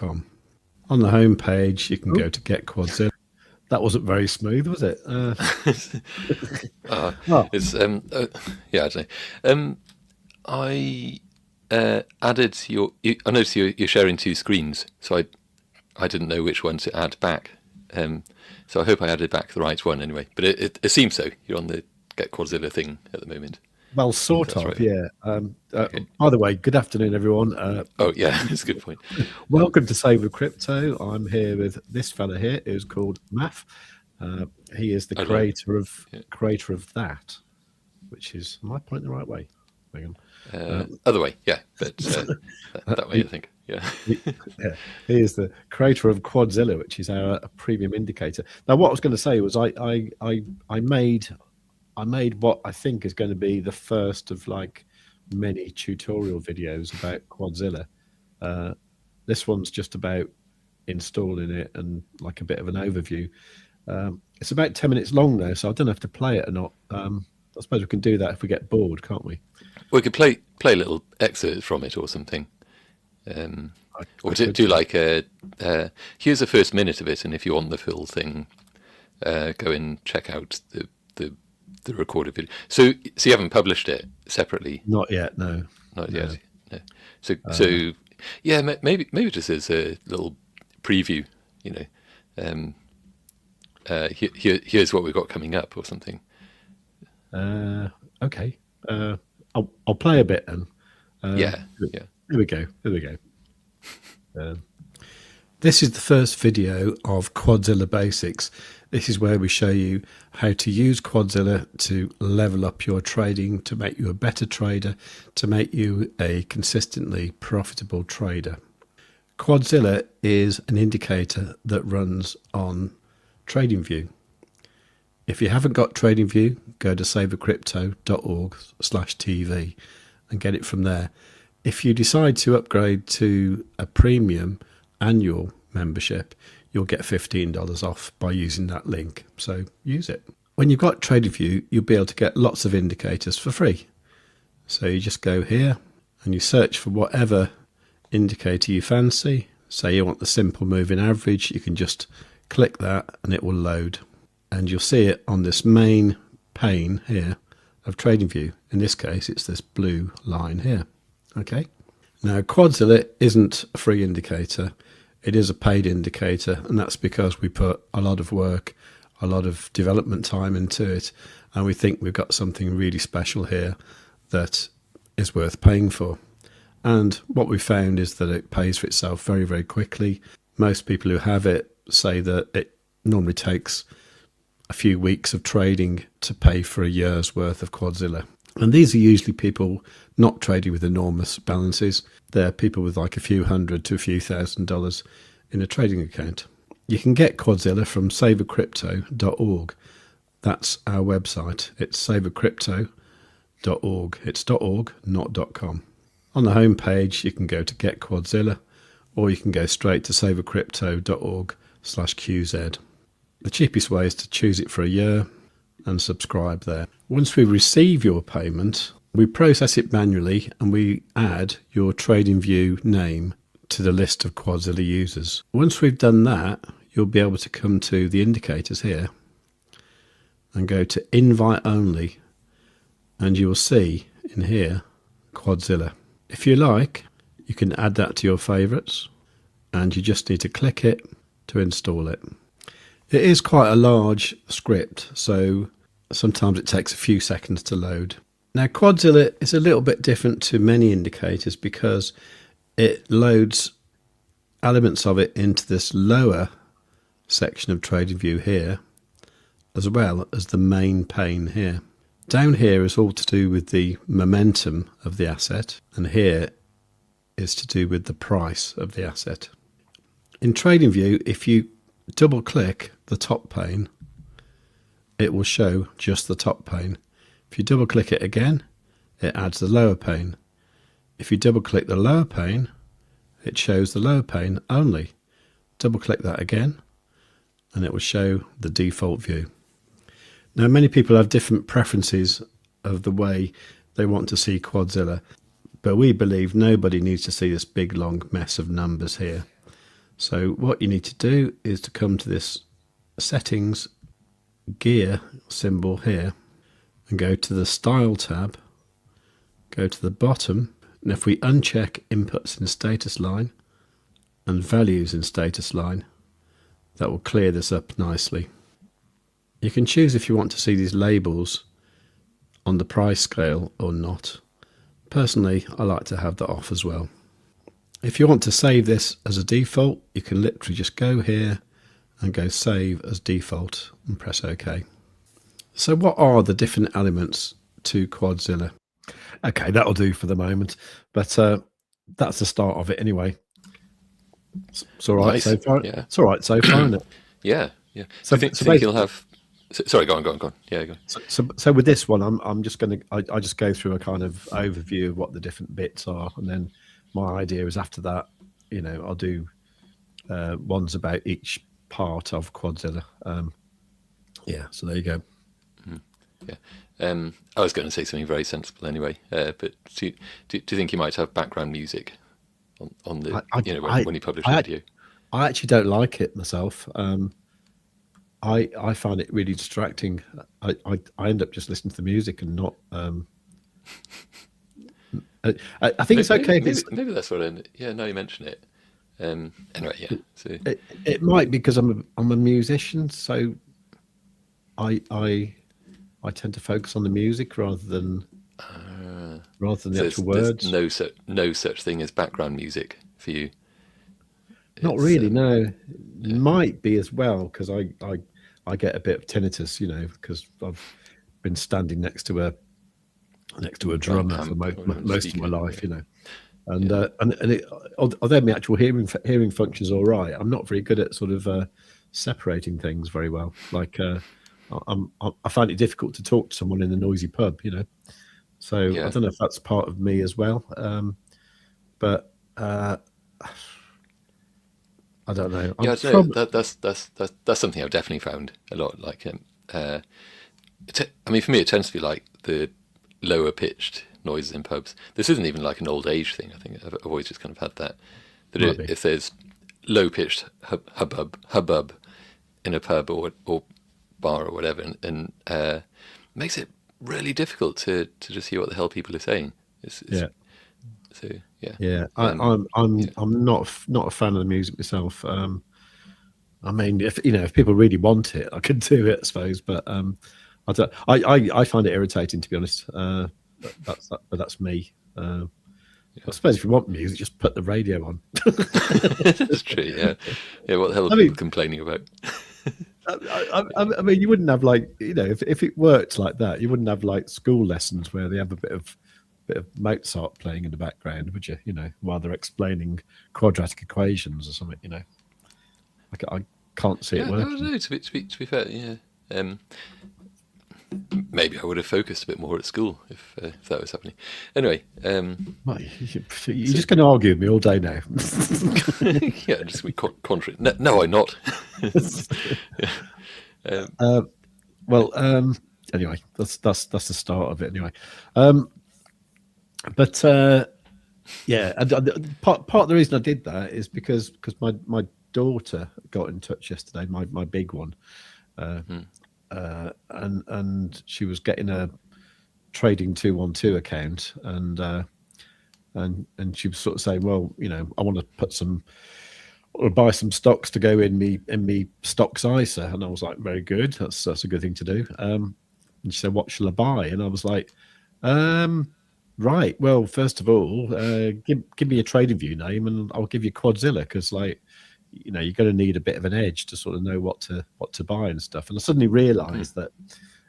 not.com. On the home page, you can go to Get Quadzilla. That wasn't very smooth, was it? It's yeah, I don't know. I added I noticed you're sharing two screens, so I didn't know which one to add back. So I hope I added back the right one anyway. But it seems so. You're on the Get Quadzilla thing at the moment. Well, sort of, right. yeah. Okay. By the way, good afternoon, everyone. Oh, yeah, that's a good point. Welcome to Save with Crypto. I'm here with this fella here, who's called Maff. He is the creator of that, which is, am I pointing the right way? Hang on. Other way, yeah, but that way, I think, yeah. Yeah. He is the creator of Quadzilla, which is our premium indicator. Now, what I was going to say was I made what I think is going to be the first of like many tutorial videos about Quadzilla. This one's just about installing it and like a bit of an overview. It's about 10 minutes long now, so I don't have to play it or not. I suppose we can do that if we get bored, can't we? We could play a little excerpt from it or something. Or do like here's the first minute of it, and if you want the full thing, go and check out the recorded video. So you haven't published it separately? Not yet, no. Not yet. No. So yeah, maybe just as a little preview, you know. Here's what we've got coming up or something. Okay. I'll play a bit then. Yeah. Here we go. This is the first video of Quadzilla Basics. This is where we show you how to use Quadzilla to level up your trading, to make you a better trader, to make you a consistently profitable trader. Quadzilla is an indicator that runs on TradingView. If you haven't got TradingView, go to savercrypto.org/TV and get it from there. If you decide to upgrade to a premium annual membership, you'll get $15 off by using that link. So use it. When you've got TradingView, you'll be able to get lots of indicators for free. So you just go here and you search for whatever indicator you fancy. Say you want the simple moving average, you can just click that and it will load. And you'll see it on this main pane here of TradingView. In this case, it's this blue line here. Okay. Now, Quadzilla isn't a free indicator. It is a paid indicator, and that's because we put a lot of work, a lot of development time into it, and we think we've got something really special here that is worth paying for. And what we found is that it pays for itself very, very quickly. Most people who have it say that it normally takes a few weeks of trading to pay for a year's worth of Quadzilla. And these are usually people not trading with enormous balances. They're people with like a few $100 to a few $1,000 in a trading account. You can get Quadzilla from savercrypto.org. That's our website. It's savercrypto.org. It's .org, not .com. On the home page, you can go to Get Quadzilla, or you can go straight to savercrypto.org/QZ. The cheapest way is to choose it for a year and subscribe there. Once we receive your payment, we process it manually and we add your TradingView name to the list of Quadzilla users. Once we've done that, you'll be able to come to the indicators here and go to invite only, and you will see in here Quadzilla. If you like, you can add that to your favorites, and you just need to click it to install it. It is quite a large script, so sometimes it takes a few seconds to load. Now, Quadzilla is a little bit different to many indicators because it loads elements of it into this lower section of TradingView here, as well as the main pane here. Down here is all to do with the momentum of the asset, and here is to do with the price of the asset. In TradingView, if you double click the top pane, it will show just the top pane. If you double click it again, it adds the lower pane. If you double click the lower pane, it shows the lower pane only. Double click that again and it will show the default view. Now, many people have different preferences of the way they want to see Quadzilla, but we believe nobody needs to see this big long mess of numbers here. So what you need to do is to come to this settings gear symbol here and go to the style tab, go to the bottom, and if we uncheck inputs in status line and values in status line, that will clear this up nicely. You can choose if you want to see these labels on the price scale or not. Personally, I like to have that off as well. If you want to save this as a default, you can literally just go here and go save as default and press OK. So what are the different elements to Quadzilla? Okay, that'll do for the moment, but that's the start of it anyway. It's all right so far. Yeah. It's all right so far, isn't it? Yeah, yeah. So, Do you think you'll have... Sorry, go on. Yeah, go on. So with this one, I'm just going to, I just go through a kind of overview of what the different bits are. And then my idea is after that, you know, I'll do ones about each part of Quadzilla. Yeah, so there you go. Yeah. I was going to say something very sensible anyway, but do you think you might have background music on the, when you publish a video? I actually don't like it myself. I find it really distracting. I end up just listening to the music and not. I think it's okay. Maybe that's what. Yeah, now you mention it. Anyway, yeah. So it might be because I'm a musician, so I tend to focus on the music rather than the actual words. There's no such thing as background music for you. Not really, no. Yeah. Might be as well because I get a bit of tinnitus, you know, because I've been standing next to a drummer for most of my life, you know, and although my actual hearing function's all right, I'm not very good at sort of separating things very well. Like I find it difficult to talk to someone in a noisy pub, you know. So yeah. I don't know if that's part of me as well, but. I don't know. That's something I've definitely found a lot. Like, I mean, for me, it tends to be like the lower pitched noises in pubs. This isn't even like an old age thing. I think I've always just kind of had that. If there's low pitched hubbub in a pub or bar or whatever, and makes it really difficult to just hear what the hell people are saying. Yeah. So yeah. Yeah, I'm not a fan of the music myself. I mean, if people really want it, I could do it, I suppose. But I find it irritating, to be honest. But that's me. I suppose if you want music, just put the radio on. That's true. Yeah. Yeah. What the hell are people complaining about? I mean, you wouldn't have if it worked like that, you wouldn't have like school lessons where they have a bit of Mozart playing in the background, would you? You know, while they're explaining quadratic equations or something. You know, I can't see it working. No, to be fair, yeah. Maybe I would have focused a bit more at school if that was happening. Anyway, you're just going to argue with me all day now. Yeah, just be contrary. No, I'm not. Anyway, that's the start of it. Anyway. But yeah, and part of the reason I did that is because my daughter got in touch yesterday, my big one, and she was getting a trading 212 account, and she was sort of saying, well, you know, I want to buy some stocks to go in me stocks ISA, and I was like, very good, that's a good thing to do. And she said, what shall I buy? And I was like, right. Well, first of all, give me a TradingView name, and I'll give you Quadzilla, because, like, you know, you're going to need a bit of an edge to sort of know what to buy and stuff. And I suddenly realised that,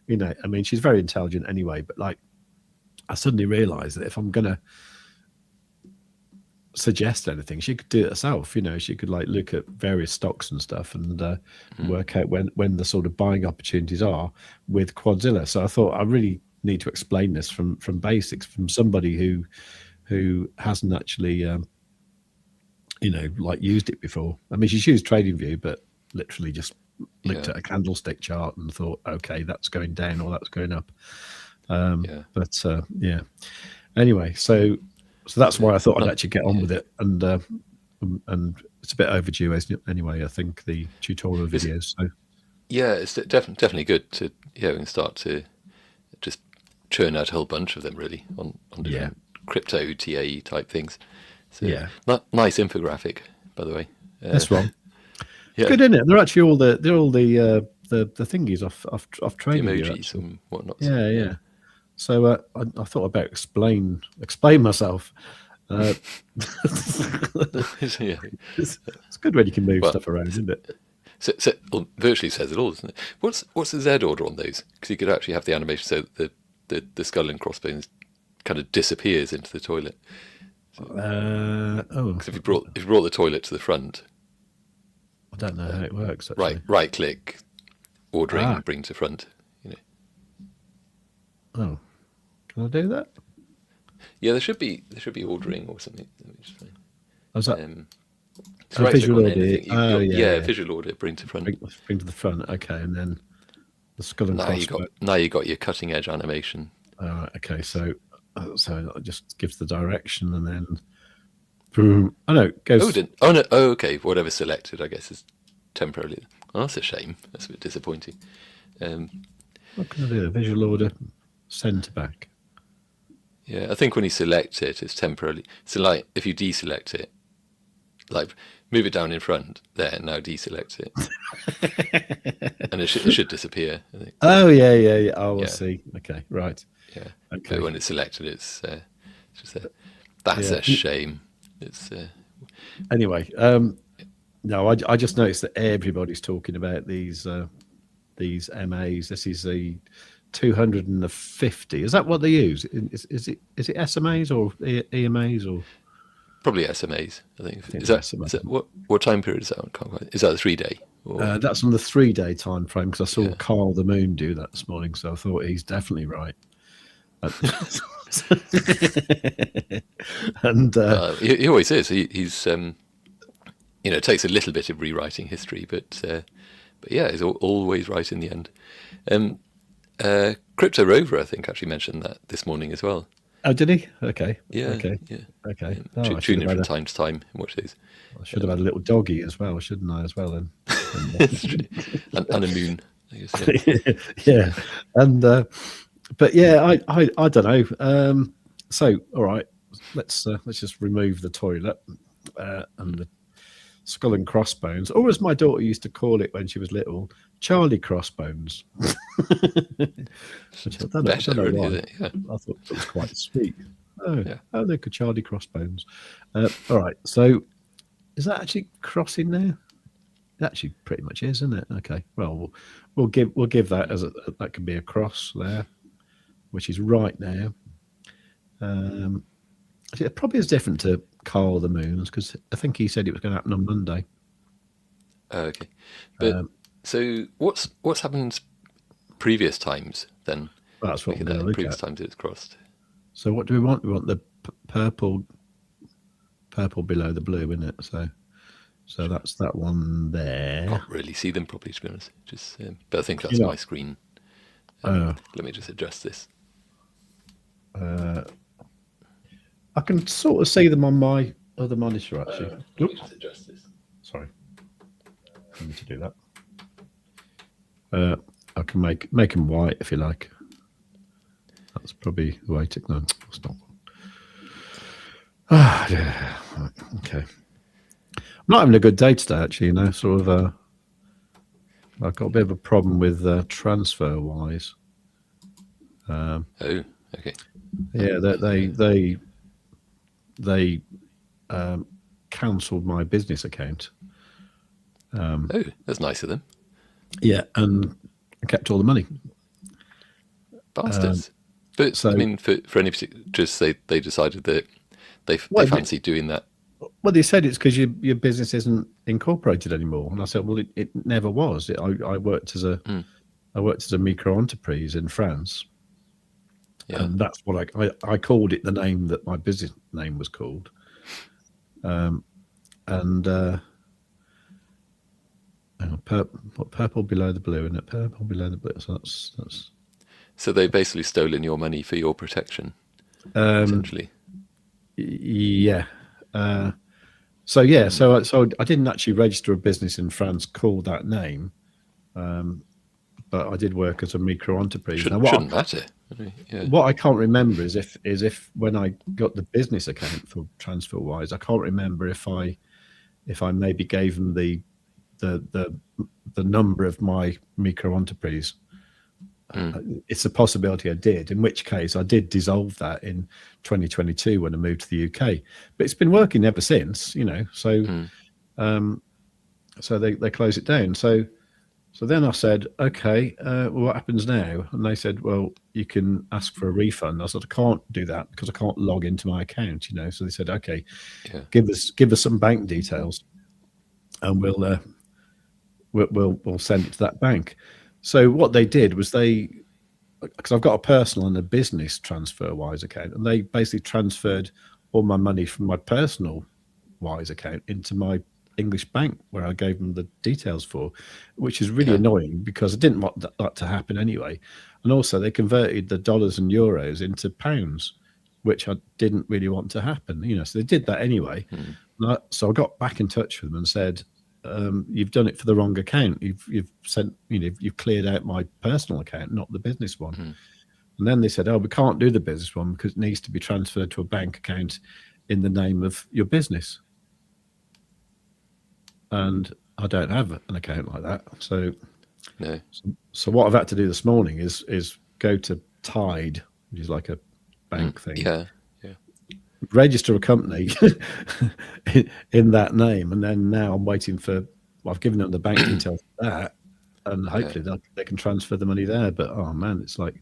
you know, I mean, she's very intelligent anyway, but like, I suddenly realised that if I'm going to suggest anything, she could do it herself. You know, she could like look at various stocks and stuff and work out when the sort of buying opportunities are with Quadzilla. So I thought I really need to explain this from basics, from somebody who hasn't actually you know, like used it before. I mean, she's used TradingView, but literally just looked at a candlestick chart and thought, okay, that's going down or that's going up. But yeah, anyway, so that's why I thought I'd actually get on with it. And and it's a bit overdue, isn't it? Anyway, I think the tutorial videos. So yeah, it's definitely good to we can start to just churn out a whole bunch of them really on different crypto TA type things. So nice infographic, by the way. That's wrong. Yeah. Good, isn't it? They're actually all the thingies off The TradingView. emojis and whatnot. Yeah. So I thought about explain myself. It's good when you can move stuff around, isn't it? So virtually says it all, doesn't it? What's the Z order on those? Because you could actually have the animation so that the skull and crossbones kind of disappears into the toilet. Because if you brought the toilet to the front, I don't know how it works. Actually. Right click, ordering, and bring to front. Oh, can I do that? Yeah, there should be ordering or something. Let me just say. Was that visual order? Visual order, bring to front. Bring to the front. Okay, and then the skull and crossbones. Now you got your cutting edge animation. Okay, so it just gives the direction and then boom. Oh no, it goes. Okay. Whatever's selected, I guess, is temporarily. Oh, that's a shame. That's a bit disappointing. What can I do? The visual order, send to back. Yeah, I think when you select it, it's temporarily. So, like, if you deselect it, like move it down in front, there, now deselect it, and it should disappear. I think. Oh yeah. Oh, I see. Okay, right. Yeah. Okay. But when it's selected, it's just that's a shame. It's anyway. No, I just noticed that everybody's talking about these MAs. This is the 250. Is that what they use? Is it SMAs or EMAs or probably SMAs? I think. Is that what time period is that on? Is that a 3-day? That's on the 3-day time frame because I saw Carl the Moon do that this morning, so I thought he's definitely right. And he always is. He's it takes a little bit of rewriting history, but yeah, he's always right in the end. Crypto Rover, I think, actually mentioned that this morning as well. Oh, did he? Okay. Yeah. Okay. Tune in from time to time and watch these. I should have had a little doggy as well, shouldn't I? As well, then. and a moon, I guess. Yeah. And but yeah, I don't know. So all right, let's just remove the toilet and the skull and crossbones, or as my daughter used to call it when she was little, Charlie Crossbones. Which I don't know why. I thought it was quite sweet. Oh, look at Charlie Crossbones. All right, so is that actually crossing there? It actually pretty much is, isn't it? Okay, well, we'll give that as that can be a cross there, which is right now. It probably is different to Carl the Moons because I think he said it was going to happen on Monday. Okay, but so what's happened previous times then? That's what we're going to look previous at. Times it's crossed. So what do we want? We want the purple below the blue, isn't it? So that's that one there. Can't really see them properly, to be honest. Just, but I think that's my screen. Let me just adjust this. I can sort of see them on my other monitor, actually. Let me just adjust this. Sorry. I need to do that. I can make them white if you like. That's probably the way to... No, it's not. Yeah. Okay. I'm not having a good day today, actually, sort of... I've got a bit of a problem with transfer-wise. Okay. Yeah, they cancelled my business account. That's nice of them. Yeah, and kept all the money. Bastards. But so, I mean, for any particular, just they decided that they fancy doing that. Well, they said it's because your business isn't incorporated anymore, and I said, well, it never was. I worked as a micro enterprise in France. Yeah. And that's what I called it the name that my business name was called. Purple below the blue, isn't it? Purple below the blue. So that's. So they basically stolen your money for your protection, essentially. Yeah. So yeah, so I didn't actually register a business in France called that name, but I did work as a micro enterprise. Now, Shouldn't matter. Yeah. what I can't remember is if when I got the business account for TransferWise, I can't remember if I maybe gave them the number of my micro enterprise. It's a possibility I did, in which case I did dissolve that in 2022 when I moved to the UK. But it's been working ever since, you know. So so they closed it down. So then I said, okay, well, what happens now? And they said, well, you can ask for a refund. I said, I can't do that because I can't log into my account, you know. So they said, okay, give us some bank details, and we'll send it to that bank. So what they did was because I've got a personal and a business TransferWise account, and they basically transferred all my money from my personal Wise account into my English bank, where I gave them the details for, which is really annoying because I didn't want that to happen anyway. And also they converted the dollars and euros into pounds, which I didn't really want to happen, you know. So they did that anyway. So I got back in touch with them and said, you've done it for the wrong account. You've sent, you know, you've cleared out my personal account, not the business one. And then they said, oh, we can't do the business one because it needs to be transferred to a bank account in the name of your business. And I don't have an account like that. So no. So what I've had to do this morning is go to Tide, which is like a bank thing. Yeah. Register a company in that name, and then now I'm waiting for. Well, I've given them the bank details for that, and hopefully they can transfer the money there. But oh man, it's like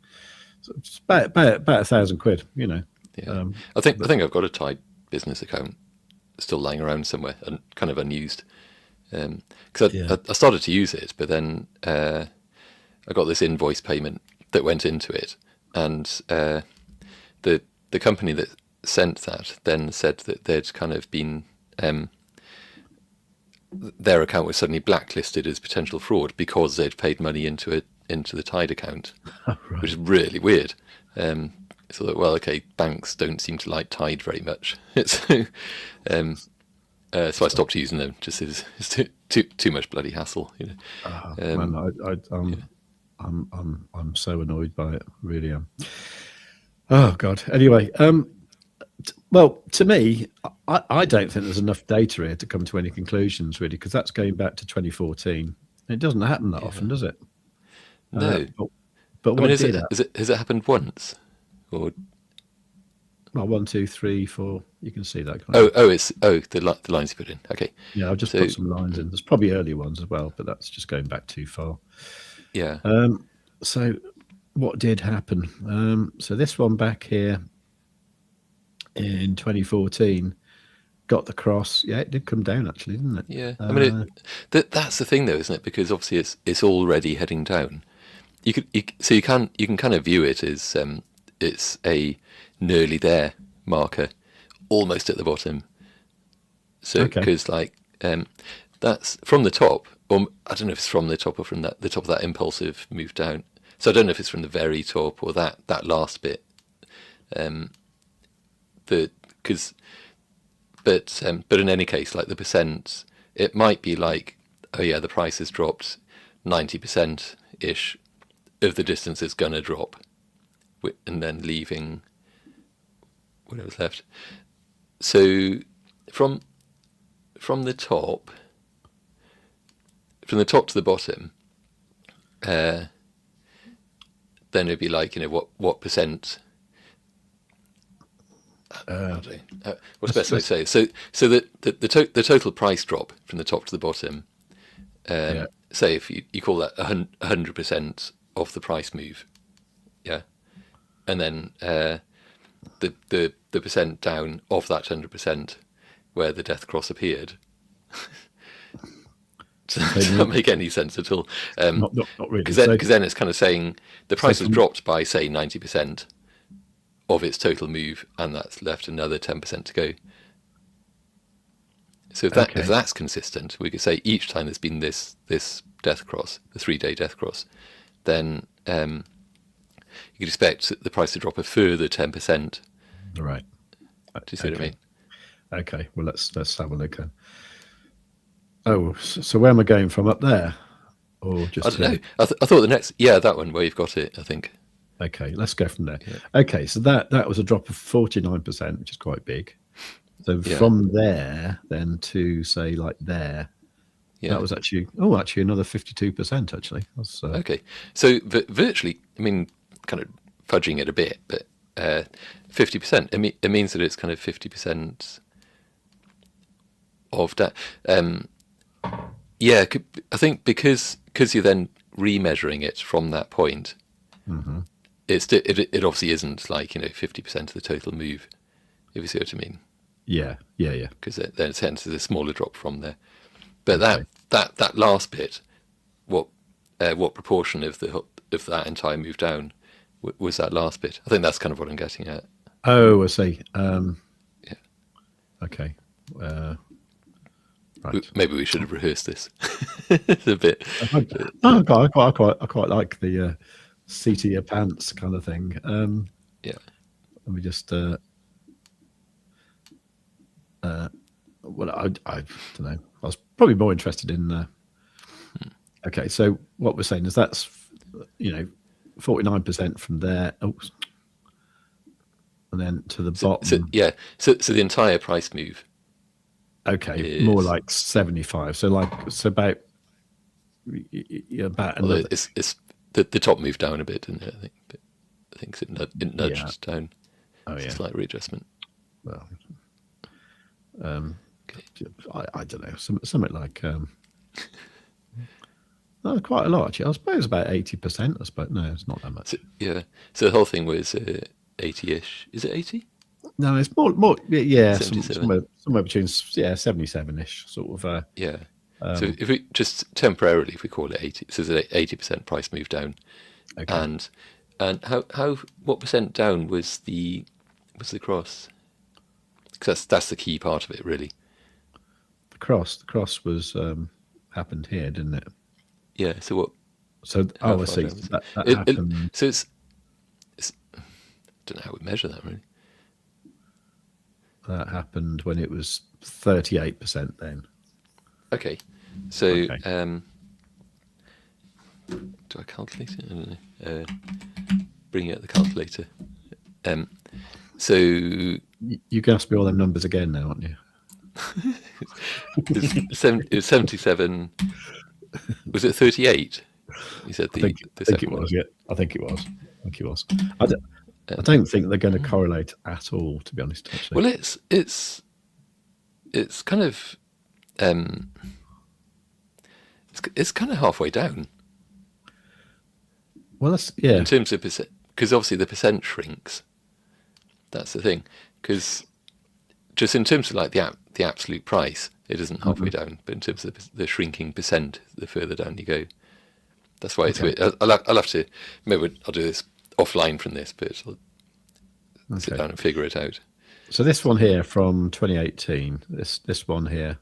it's about £1,000, you know. Yeah. I think I've got a Tide business account still lying around somewhere and kind of unused. Because I started to use it, but then I got this invoice payment that went into it, and the company that sent that then said that they'd kind of been their account was suddenly blacklisted as potential fraud because they'd paid money into the Tide account, Right. which is really weird. So that, well, okay, banks don't seem to like Tide very much. So I stopped using them. Just it's too much bloody hassle, you know. Man, I'm so annoyed by it. Really am. Oh God. Anyway, well, to me, I don't think there's enough data here to come to any conclusions, really, because that's going back to 2014. It doesn't happen that often, does it? No. But I mean, has it happened once? Or well, 1, 2, 3, 4. You can see that. The lines you put in. Okay. Yeah, I've just put some lines in. There's probably earlier ones as well, but that's just going back too far. Yeah. So what did happen? So this one back here in 2014 got the cross. Yeah, it did come down actually, didn't it? Yeah. I mean, that's the thing though, isn't it? Because obviously it's already heading down. You can kind of view it as it's a nearly there marker, almost at the bottom. So because that's from the top, or I don't know if it's from the top or from the top of that impulsive move down. So I don't know if it's from the very top or that last bit. But in any case, like the percent, it might be like, oh yeah, the price has dropped 90% ish of the distance it's gonna drop, and then leaving whatever's left. So from the top to the bottom, then it'd be like, you know, what percent. What's the best way to say it? So the total price drop from the top to the bottom. Say if you call that 100% of the price move, yeah, and then the percent down of that 100% where the death cross appeared. Does that make any sense at all? Not really. Because then it's kind of saying the price has dropped by, say, 90% of its total move, and that's left another 10% to go. So if that's consistent, we could say each time there's been this death cross, the 3-day death cross, then you could expect the price to drop a further 10%. Right. Do you see what I mean? Okay, well let's have a look then. Oh, so where am I going from, up there, or just I don't know. I thought the next, that one where you've got it, I think. Okay, let's go from there. Yeah. Okay, so that was a drop of 49%, which is quite big. So Yeah. from there, then to say like there, that was actually another 52%. Actually, that's, okay. So virtually, I mean, kind of fudging it a bit, but 50%. It means that it's kind of 50% of that. Yeah, I think because you're then remeasuring it from that point, it obviously isn't like 50% of the total move, if you see what I mean. Yeah. Because then it's hence a smaller drop from there. But that last bit, what proportion of that entire move down was that last bit? I think that's kind of what I'm getting at. Oh, I see. Yeah. Okay. Right. Maybe we should have rehearsed this a bit. I quite like the seat of your pants kind of thing. Yeah. Let me just. Well, I don't know. I was probably more interested in. Okay, so what we're saying is that's 49% from there. Oops. And then to the bottom. So the entire price move. Okay, more like 75. So about another. It's the top moved down a bit, didn't it? I think it nudged down. Oh yeah, slight readjustment. Well, I don't know, something like quite a lot actually. I suppose about 80%. I suppose no, it's not that much. So the whole thing was 80-ish. Is it 80? No, it's more. Yeah, 77. somewhere between 77-ish sort of. Yeah. So if we just temporarily, if we call it 80, so there's an 80% price move down, okay. and what percent down was the cross? Because that's the key part of it, really. The cross was happened here, didn't it? Yeah. So what? So I see. That happened. So it's I don't know how we measure that really. That happened when it was 38% then. Okay. So do I calculate it? I don't know. Bring out the calculator. So you can ask me all them numbers again now, aren't you? It was 77. Was it 38? You said I think it was. Yeah, I think it was. I don't think they're going to correlate at all, to be honest. Actually. Well, it's kind of it's kind of halfway down. Well, that's in terms of percent, because obviously the percent shrinks. That's the thing. Because just in terms of like the absolute price, it isn't halfway down. But in terms of the shrinking percent, the further down you go. That's why it's weird. I'll have to. Maybe I'll do this offline from this, but I'll sit down and figure it out. So this one here from 2018, this one here,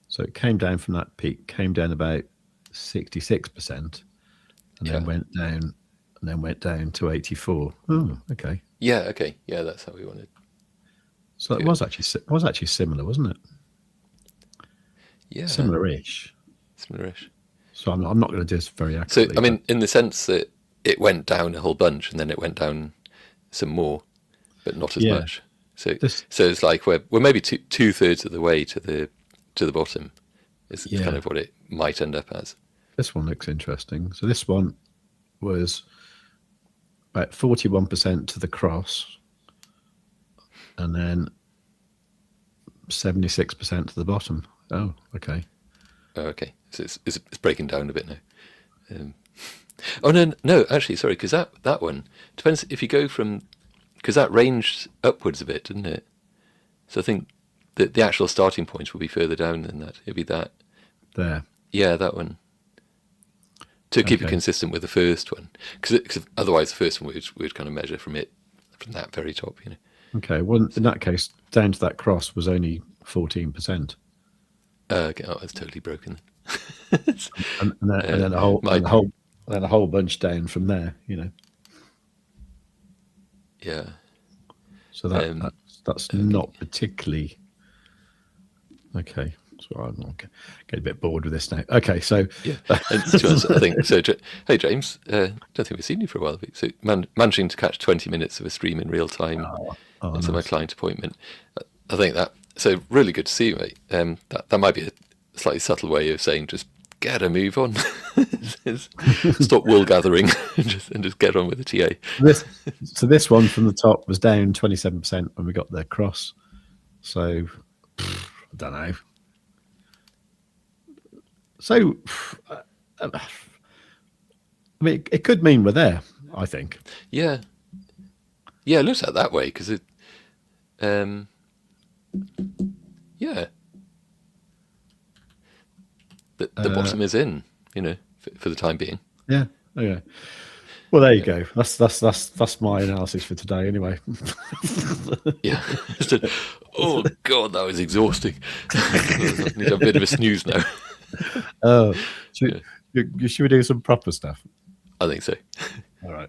so it came down from that peak, came down about 66%, and then went down to 84. Oh, okay. Yeah, okay. Yeah, that's how we wanted. So it was actually similar, wasn't it? Yeah. Similar-ish. So I'm not going to do this very accurately. So I mean, in the sense that it went down a whole bunch, and then it went down some more, but not as much. So it's like we're maybe two thirds of the way to the bottom. Is kind of what it might end up as. This one looks interesting. So this one was about 41% to the cross, and then 76% to the bottom. Oh, okay. Okay, so it's breaking down a bit now. Oh no, actually, sorry, because that one depends if you go from, because that ranged upwards a bit, didn't it? So I think that the actual starting point will be further down than that. It'd be that. There. Yeah, that one. To keep it consistent with the first one, because otherwise the first one we'd kind of measure from that very top, Okay, well in that case, down to that cross was only 14%. Okay, it's totally broken. and then a whole bunch down from there, Yeah. So that's not particularly Okay. So I'm getting a bit bored with this now. Okay, so Yeah, and to be honest, I think so. Hey James, don't think we've seen you for a while. So managing to catch 20 minutes of a stream in real time into my nice. client appointment. I think that so really good to see you, mate. That might be a slightly subtle way of saying just get a move on, stop wool gathering, and just get on with the TA. This one from the top was down 27% when we got the cross. So I don't know. So I mean, it could mean we're there. I think. Yeah, it looks like that way because it. Yeah. The bottom is in, for the time being. Yeah. Okay. Well, there you go. That's my analysis for today, anyway. Yeah. Oh God, that was exhausting. I need a bit of a snooze now. Oh, should we do some proper stuff? I think so. All right.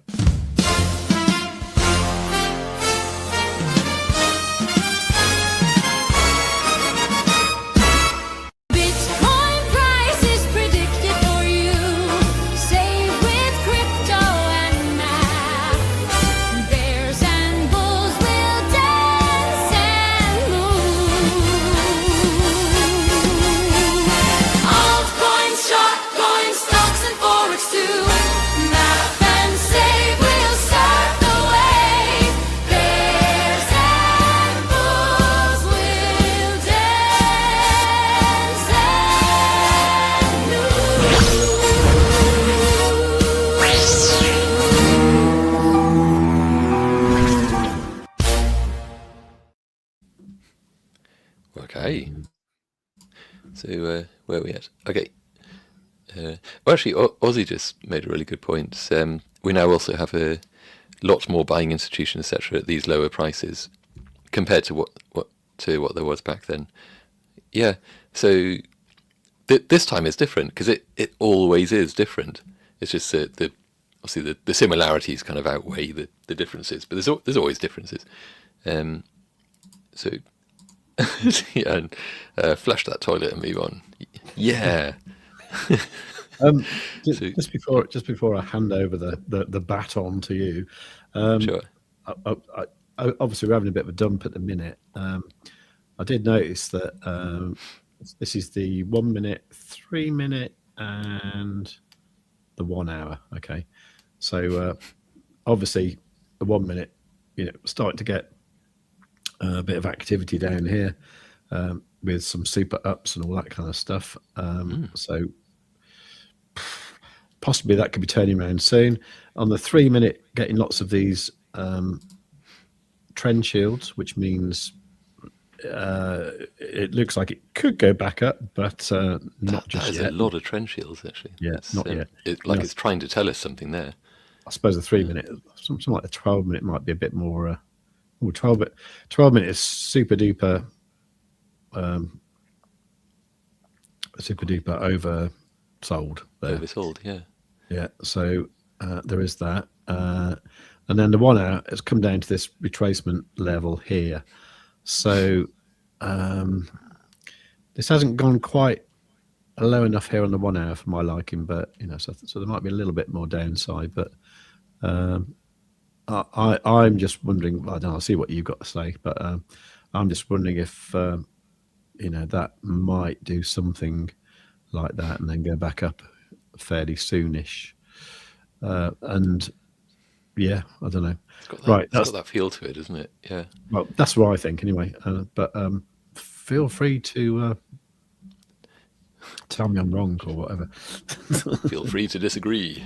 Okay. So where are we at? Okay. Well, actually, Aussie just made a really good point. We now also have a lot more buying institutions, etc., at these lower prices compared to what there was back then. Yeah. So this time is different because it always is different. It's just obviously the similarities kind of outweigh the differences, but there's always differences. So yeah, and flush that toilet and move on. Yeah. Just before I hand over the baton to you, Sure. obviously we're having a bit of a dump at the minute. I did notice that this is the 1 minute, 3 minute, and the 1 hour. Okay, so obviously the 1 minute, starting to get a bit of activity down here with some super ups and all that kind of stuff. So possibly that could be turning around soon. On the 3 minute, getting lots of these trend shields, which means it looks like it could go back up, but not just yet. There's a lot of trend shields actually. Yeah, not yet. It's trying to tell us something there. I suppose the 3 minute, something like the 12 minute might be a bit more. 12 minute is super duper oversold there. Oversold, yeah. Yeah, so there is that. And then the 1 hour has come down to this retracement level here. So this hasn't gone quite low enough here on the 1 hour for my liking, but so there might be a little bit more downside. But I'm just wondering. I don't know. I'll see what you've got to say, but I'm just wondering if that might do something like that and then go back up fairly soonish. And yeah, I don't know. That's got that feel to it, isn't it? Yeah. Well, that's what I think anyway. But feel free to tell me I'm wrong or whatever. Feel free to disagree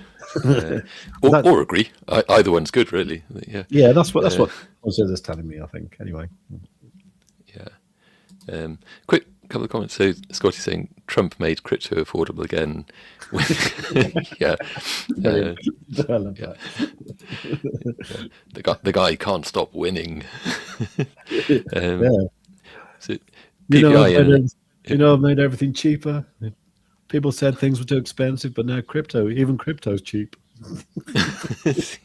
or agree. Either one's good, really. Yeah. Yeah, that's what Quadzilla telling me. I think anyway. Yeah. Quick couple of comments. So Scotty's saying Trump made crypto affordable again. Yeah. The guy can't stop winning. So I've made everything cheaper. People said things were too expensive, but now even crypto's cheap.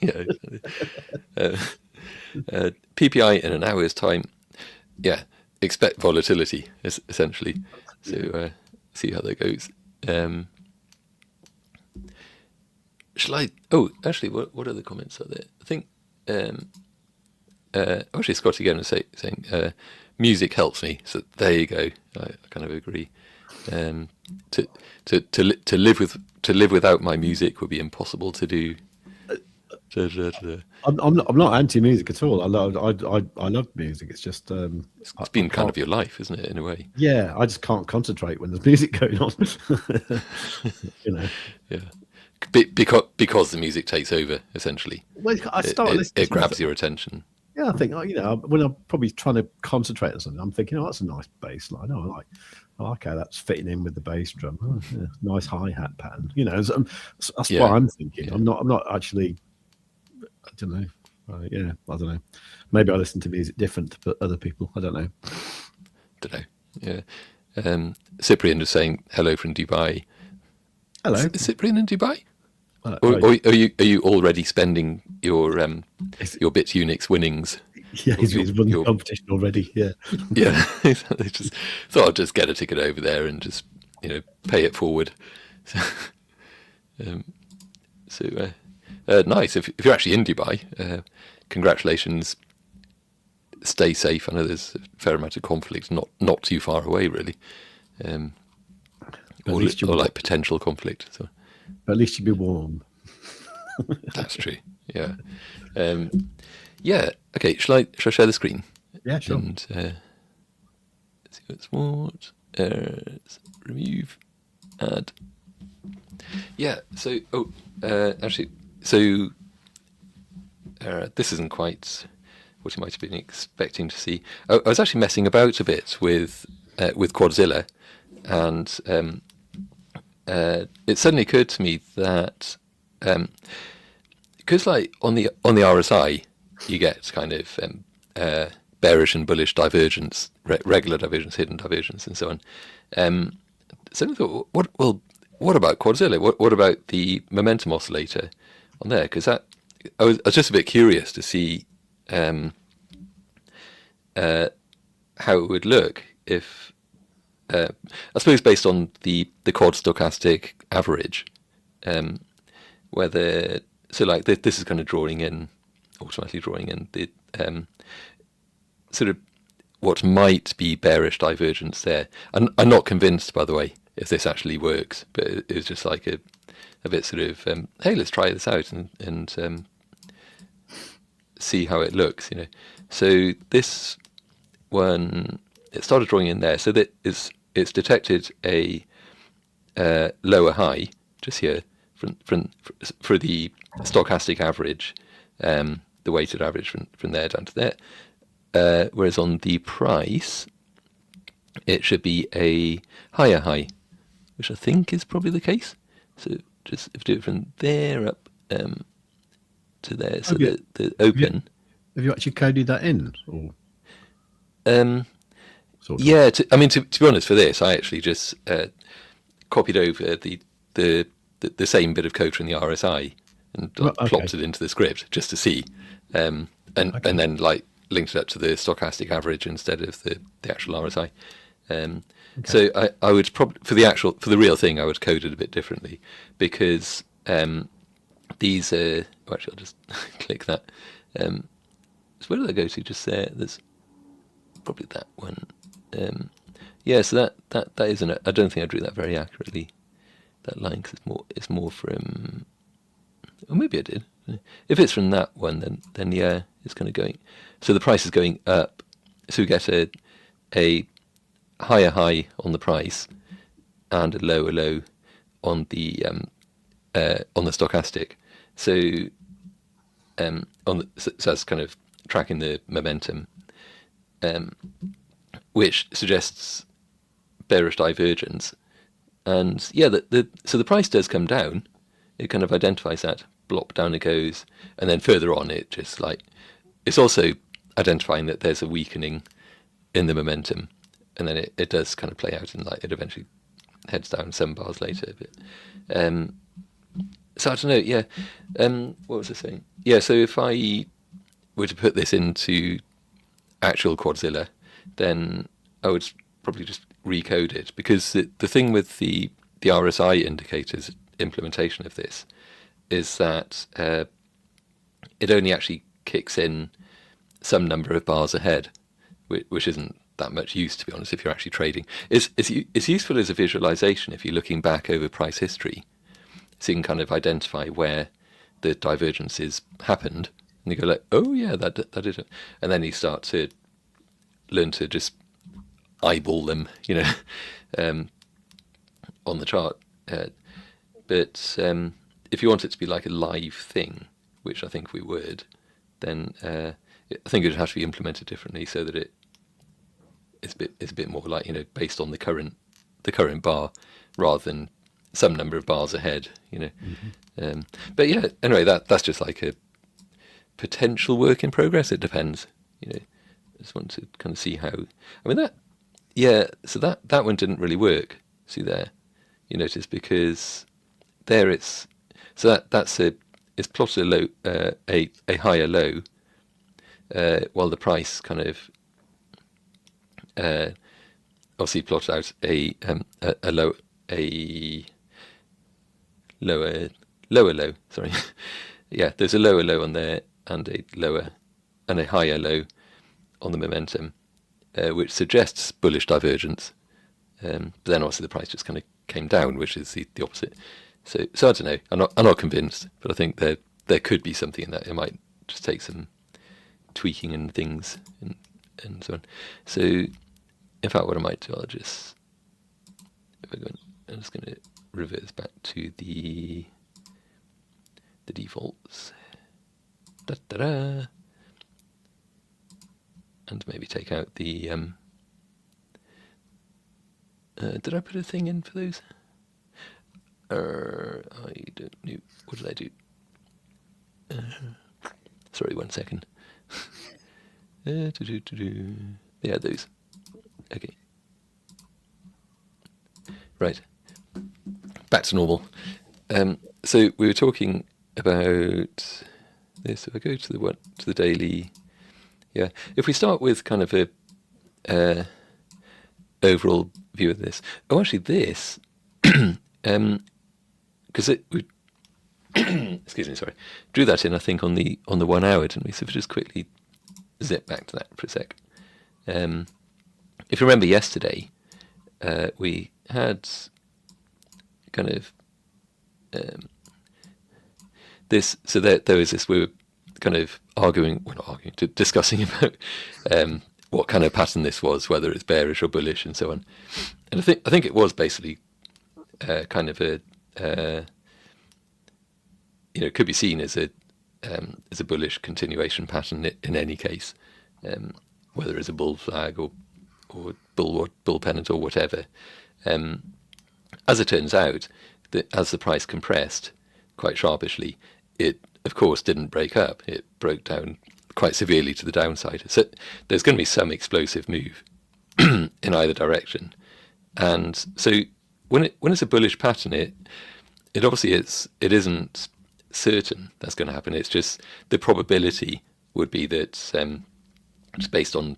Yeah. PPI in an hour's time. Yeah, expect volatility essentially. So see how that goes. Shall I? Oh, actually, what are the comments are there? I think actually Scott again was saying music helps me. So there you go. I kind of agree. To live without my music would be impossible to do. I'm not anti-music at all. I love music. It's just It's been kind of your life, isn't it, in a way? Yeah, I just can't concentrate when there's music going on. You know. Yeah. Because the music takes over, essentially. Well, It grabs your attention. Yeah, I think when I'm probably trying to concentrate on something, I'm thinking, that's a nice bass line. I like how that's fitting in with the bass drum. Oh, yeah, nice hi-hat pattern. That's what I'm thinking. Yeah. I'm not actually. I don't know. I don't know. Maybe I listen to music different to other people. I don't know. Yeah. Cyprian was saying hello from Dubai. Hello. Is Cyprian in Dubai? Or are you already spending your Bitunix winnings? Yeah, he's won the competition already. Yeah. Yeah. Exactly. Just thought I'd just get a ticket over there and just pay it forward. So nice. If you're actually in Dubai, congratulations. Stay safe. I know there's a fair amount of conflict, not too far away, really, or like potential conflict. So, at least you'll be warm. That's true. Yeah. Yeah. Okay. Shall I share the screen? Yeah, sure. And let's see what's what. Remove. Add. Yeah. So. Actually. So. This isn't quite what you might have been expecting to see. I was actually messing about a bit with Quadzilla, and it suddenly occurred to me that because like on the RSI you get kind of bearish and bullish divergence, regular divergence, hidden divergence, and so on. So I thought, what about Quadzilla? What about the momentum oscillator on there? Because I was just a bit curious to see how it would look if, I suppose, based on the quad stochastic average, whether like this is kind of automatically drawing in the sort of what might be bearish divergence there. I'm not convinced, by the way, if this actually works, but it's just like a bit sort of hey, let's try this out and see how it looks, So this one, it started drawing in there, so that it's detected a lower high just here for the stochastic average, the weighted average from there down to there. Whereas on the price, it should be a higher high, which I think is probably the case. So just if you do it from there up to there, so the open. Have you actually coded that in? Or sort of? Yeah, to be honest, for this, I actually just copied over the same bit of code from the RSI and plopped it into the script just to see, and then like linked it up to the stochastic average instead of the actual RSI. So I would probably for the real thing I would code it a bit differently, because these actually I'll just click that. So where did I go to? Just there. There's probably that one. Yeah, so that isn't it. I don't think I drew that very accurately. That line, because it's more from. Or maybe I did. If it's from that one, then yeah, it's kind of going. So the price is going up. So we get a higher high on the price and a lower low on the stochastic. So so that's kind of tracking the momentum, which suggests bearish divergence. And yeah, so the price does come down. It kind of identifies that, blop, down it goes, and then further on it just like it's also identifying that there's a weakening in the momentum, and then it does kind of play out, and like it eventually heads down 7 bars later. But so I don't know. Yeah, what was I saying? Yeah, so if I were to put this into actual Quadzilla, then I would probably just recode it, because the thing with the RSI indicators implementation of this is that it only actually kicks in some number of bars ahead, which isn't that much use, to be honest, if you're actually trading. It's useful as a visualization if you're looking back over price history, so you can kind of identify where the divergences happened, and you go like, oh yeah, that did it, and then you start to learn to just eyeball them, on the chart. But if you want it to be like a live thing, which I think we would, then I think it would have to be implemented differently, so that it's a bit more like, based on the current bar, rather than some number of bars ahead, But yeah, anyway, that's just like a potential work in progress. It depends, I just want to kind of see how. I mean so that one didn't really work. See there, you notice, because there it's plotted a low, a higher low, while the price kind of obviously plotted out a lower low. Sorry, yeah. There's a lower low on there, and a higher low on the momentum, which suggests bullish divergence. But then obviously the price just kind of came down, which is the opposite. So I don't know. I'm not convinced, but I think there could be something in that. It might just take some tweaking and things and so on. So in fact, what I might do, I'm just going to reverse back to the defaults. And maybe take out the did I put a thing in for those? I don't know. What did I do? Sorry, 1 second. Yeah, those. Okay. Right. Back to normal. So we were talking about this. If I go to the daily, yeah. If we start with kind of a overall view of this. Oh, actually, this, because excuse me, sorry, drew that in, I think, on the 1 hour, didn't we? So if we just quickly zip back to that for a sec. If you remember yesterday, we had kind of this. So there was this. We were kind of discussing about what kind of pattern this was, whether it's bearish or bullish, and so on. And I think it was basically kind of a could be seen as a bullish continuation pattern in any case, whether it's a bull flag or bull pennant or whatever. As it turns out, as the price compressed quite sharpishly, it of course didn't break up. It broke down quite severely to the downside. So there's going to be some explosive move in either direction. And so when it's a bullish pattern, it obviously it isn't certain that's going to happen. It's just the probability would be that just based on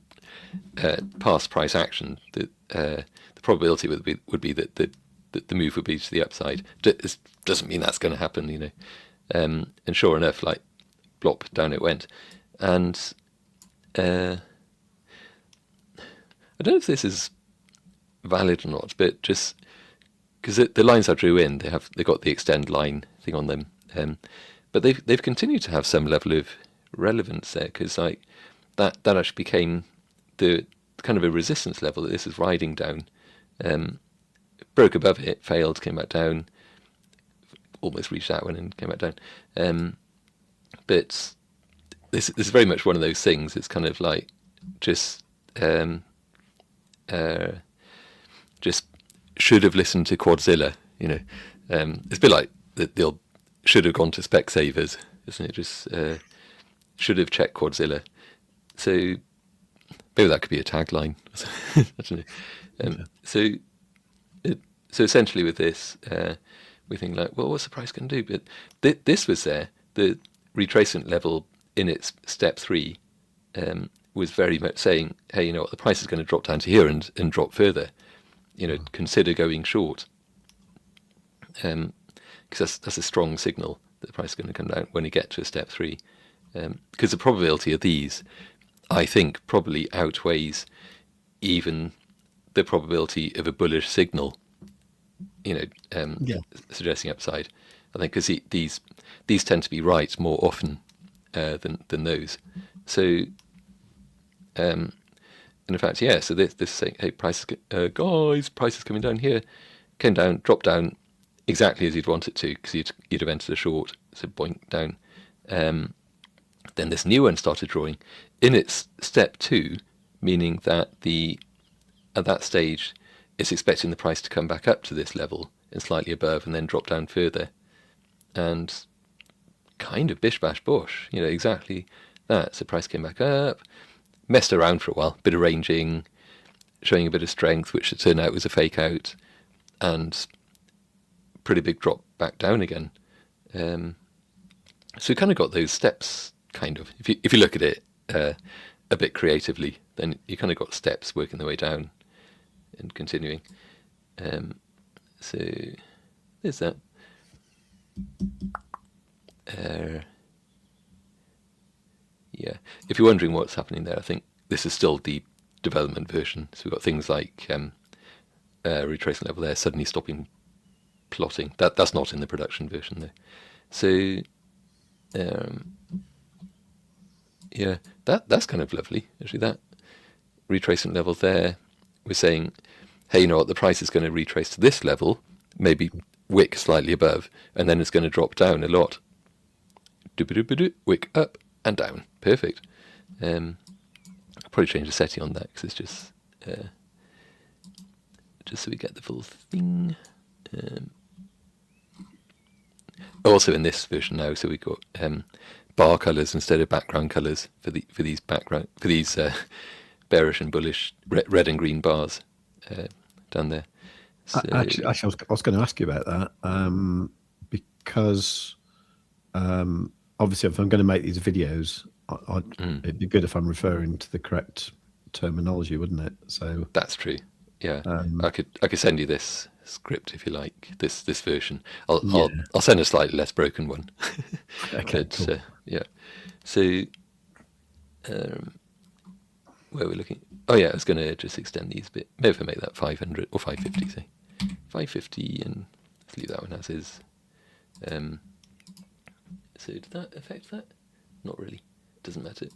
past price action, that the probability would be that the move would be to the upside. It doesn't mean that's going to happen, And sure enough, like blop, down it went. And I don't know if this is valid or not, but just because the lines I drew in, they got the extend line thing on them, but they've continued to have some level of relevance there, because like that actually became the kind of a resistance level that this is riding down. Broke above it, failed, came back down, almost reached that one and came back down. But this is very much one of those things. It's kind of like just should have listened to Quadzilla. It's a bit like they'll should have gone to Specsavers, isn't it? Just should have checked Quadzilla. So maybe that could be a tagline. I don't know. So essentially with this, we think like, well, what's the price going to do? But this was there, the retracement level in its step 3, was very much saying, hey, you know what, the price is going to drop down to here and drop further. You know, consider going short. Because that's a strong signal that the price is going to come down when you get to a step 3. Because the probability of these, I think, probably outweighs even the probability of a bullish signal, you know, suggesting upside. I think because these tend to be right more often than those. So, and in fact, yeah. So this is saying, hey, price, guys, price is coming down here. Came down, dropped down exactly as you'd want it to, because you'd have entered a short. So boink down. Then this new one started drawing in its step 2, meaning that at that stage it's expecting the price to come back up to this level and slightly above, and then drop down further. And kind of bish bash bosh, you know, exactly that. So price came back up, messed around for a while, bit of ranging, showing a bit of strength, which it turned out was a fake out, and pretty big drop back down again. So we kind of got those steps, kind of. If you look at it a bit creatively, then you kind of got steps working their way down and continuing. So there's that. Yeah, if you're wondering what's happening there, I think this is still the development version. So we've got things like retracement level there, suddenly stopping plotting. That's not in the production version though. So yeah, that's kind of lovely actually. That retracement level there, we're saying, hey, you know what, the price is going to retrace to this level, maybe wick slightly above, and then it's going to drop down a lot. Wick up and down. Perfect. I'll probably change the setting on that because it's just so we get the full thing. Also in this version now, so we've got bar colours instead of background colours for these bearish and bullish red and green bars down there. So, actually, I was going to ask you about that because obviously, if I'm going to make these videos, it'd be good if I'm referring to the correct terminology, wouldn't it? So that's true. Yeah, I could send you this script if you like, this version. I'll send a slightly less broken one. Okay, but, cool. yeah. So where we're looking. Oh yeah, I was going to just extend these a bit. Maybe if I make that 500 or 550, say 550, and let's leave that one as is. So did that affect that? Not really. Doesn't matter.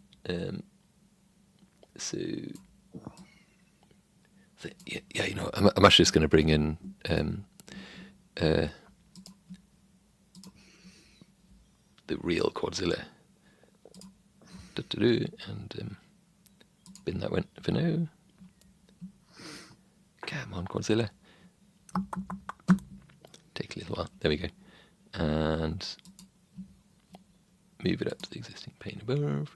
So yeah, you know, I'm actually just going to bring in the real Quadzilla, and bin that one for now. Come on, Quadzilla. Take a little while. There we go. And move it up to the existing pane above.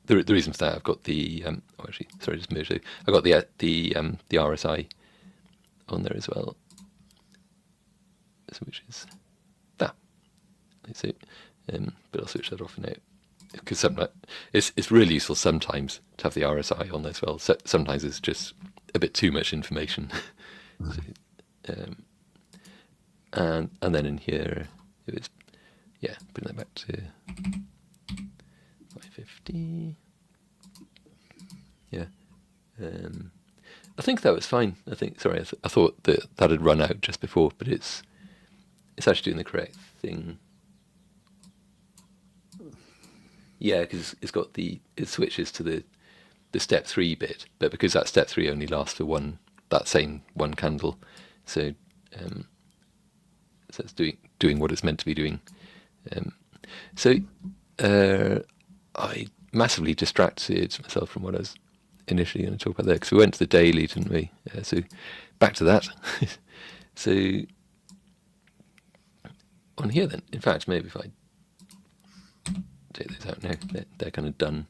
The reason for that, I've got the just merge it. I've got the RSI on there as well, so which is that. So, but I'll switch that off now because it's really useful sometimes to have the RSI on there as well. So, sometimes it's just a bit too much information. So, and then in here, if it's bring that back to 550. Yeah, I think that was fine. I thought that had run out just before, but it's actually doing the correct thing. Yeah, because it switches to the step 3 bit, but because that step 3 only lasts for that same one candle, so it's doing what it's meant to be doing. So I massively distracted myself from what I was initially going to talk about there, because we went to the daily, didn't we? So back to that. So on here then, in fact, maybe if I take those out now, they're kind of done.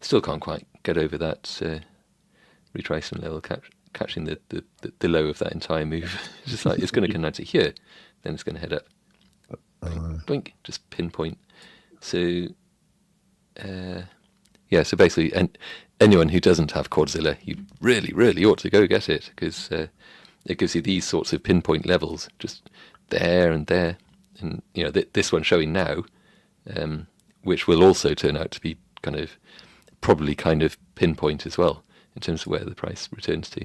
Still can't quite get over that retracement level catching the low of that entire move. It's just like it's going to come down to here, then it's going to head up. Blink, blink, just pinpoint. So yeah, so basically, anyone who doesn't have Quadzilla, you really, really ought to go get it, because it gives you these sorts of pinpoint levels, just there and there, and this one showing now, which will also turn out to be probably pinpoint as well in terms of where the price returns to.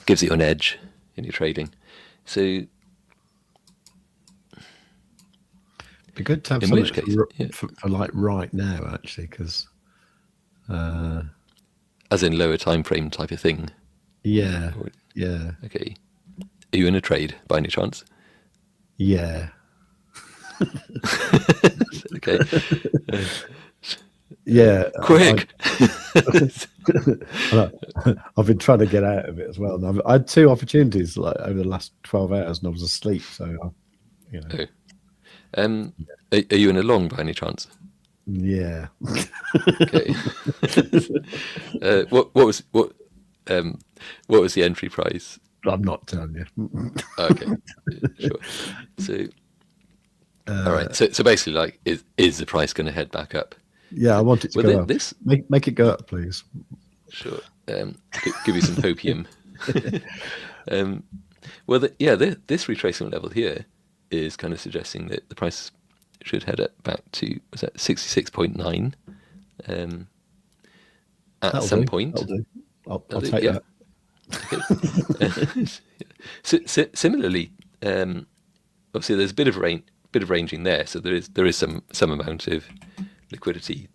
Gives you an edge in your trading. So be good to have in something which case, for like right now, actually, because as in lower time frame type of thing. Yeah. Yeah. Okay. Are you in a trade by any chance? Yeah. Okay. Yeah. Quick. I've been trying to get out of it as well. And I had 2 opportunities like over the last 12 hours, and I was asleep. So, Oh. Are you in a long by any chance? Yeah. Okay. What was the entry price? I'm not telling you. Okay. Sure. So. All right. So basically, like, is the price going to head back up? Yeah, I want it to go up. Make it go up, please. Sure. Give you some hopium. This retracement level here is kind of suggesting that the price should head up back to 66.9 at some point. That'll do. I'll take that. Okay. Similarly, obviously there's a bit of ranging there, so there is some amount of liquidity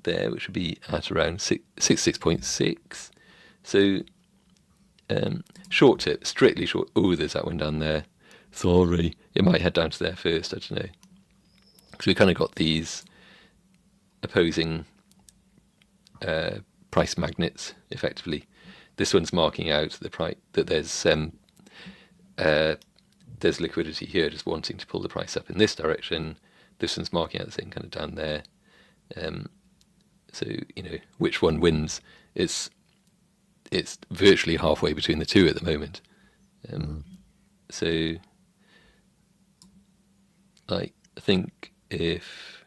there, which would be at around 66.6. So short tip, strictly short. Oh, there's that one down there. Sorry, it might head down to there first. I don't know. So we kind of got these opposing price magnets, effectively. This one's marking out the price that there's liquidity here, just wanting to pull the price up in this direction. This one's marking out the thing kind of down there. So which one wins? It's virtually halfway between the two at the moment. So, like, I think if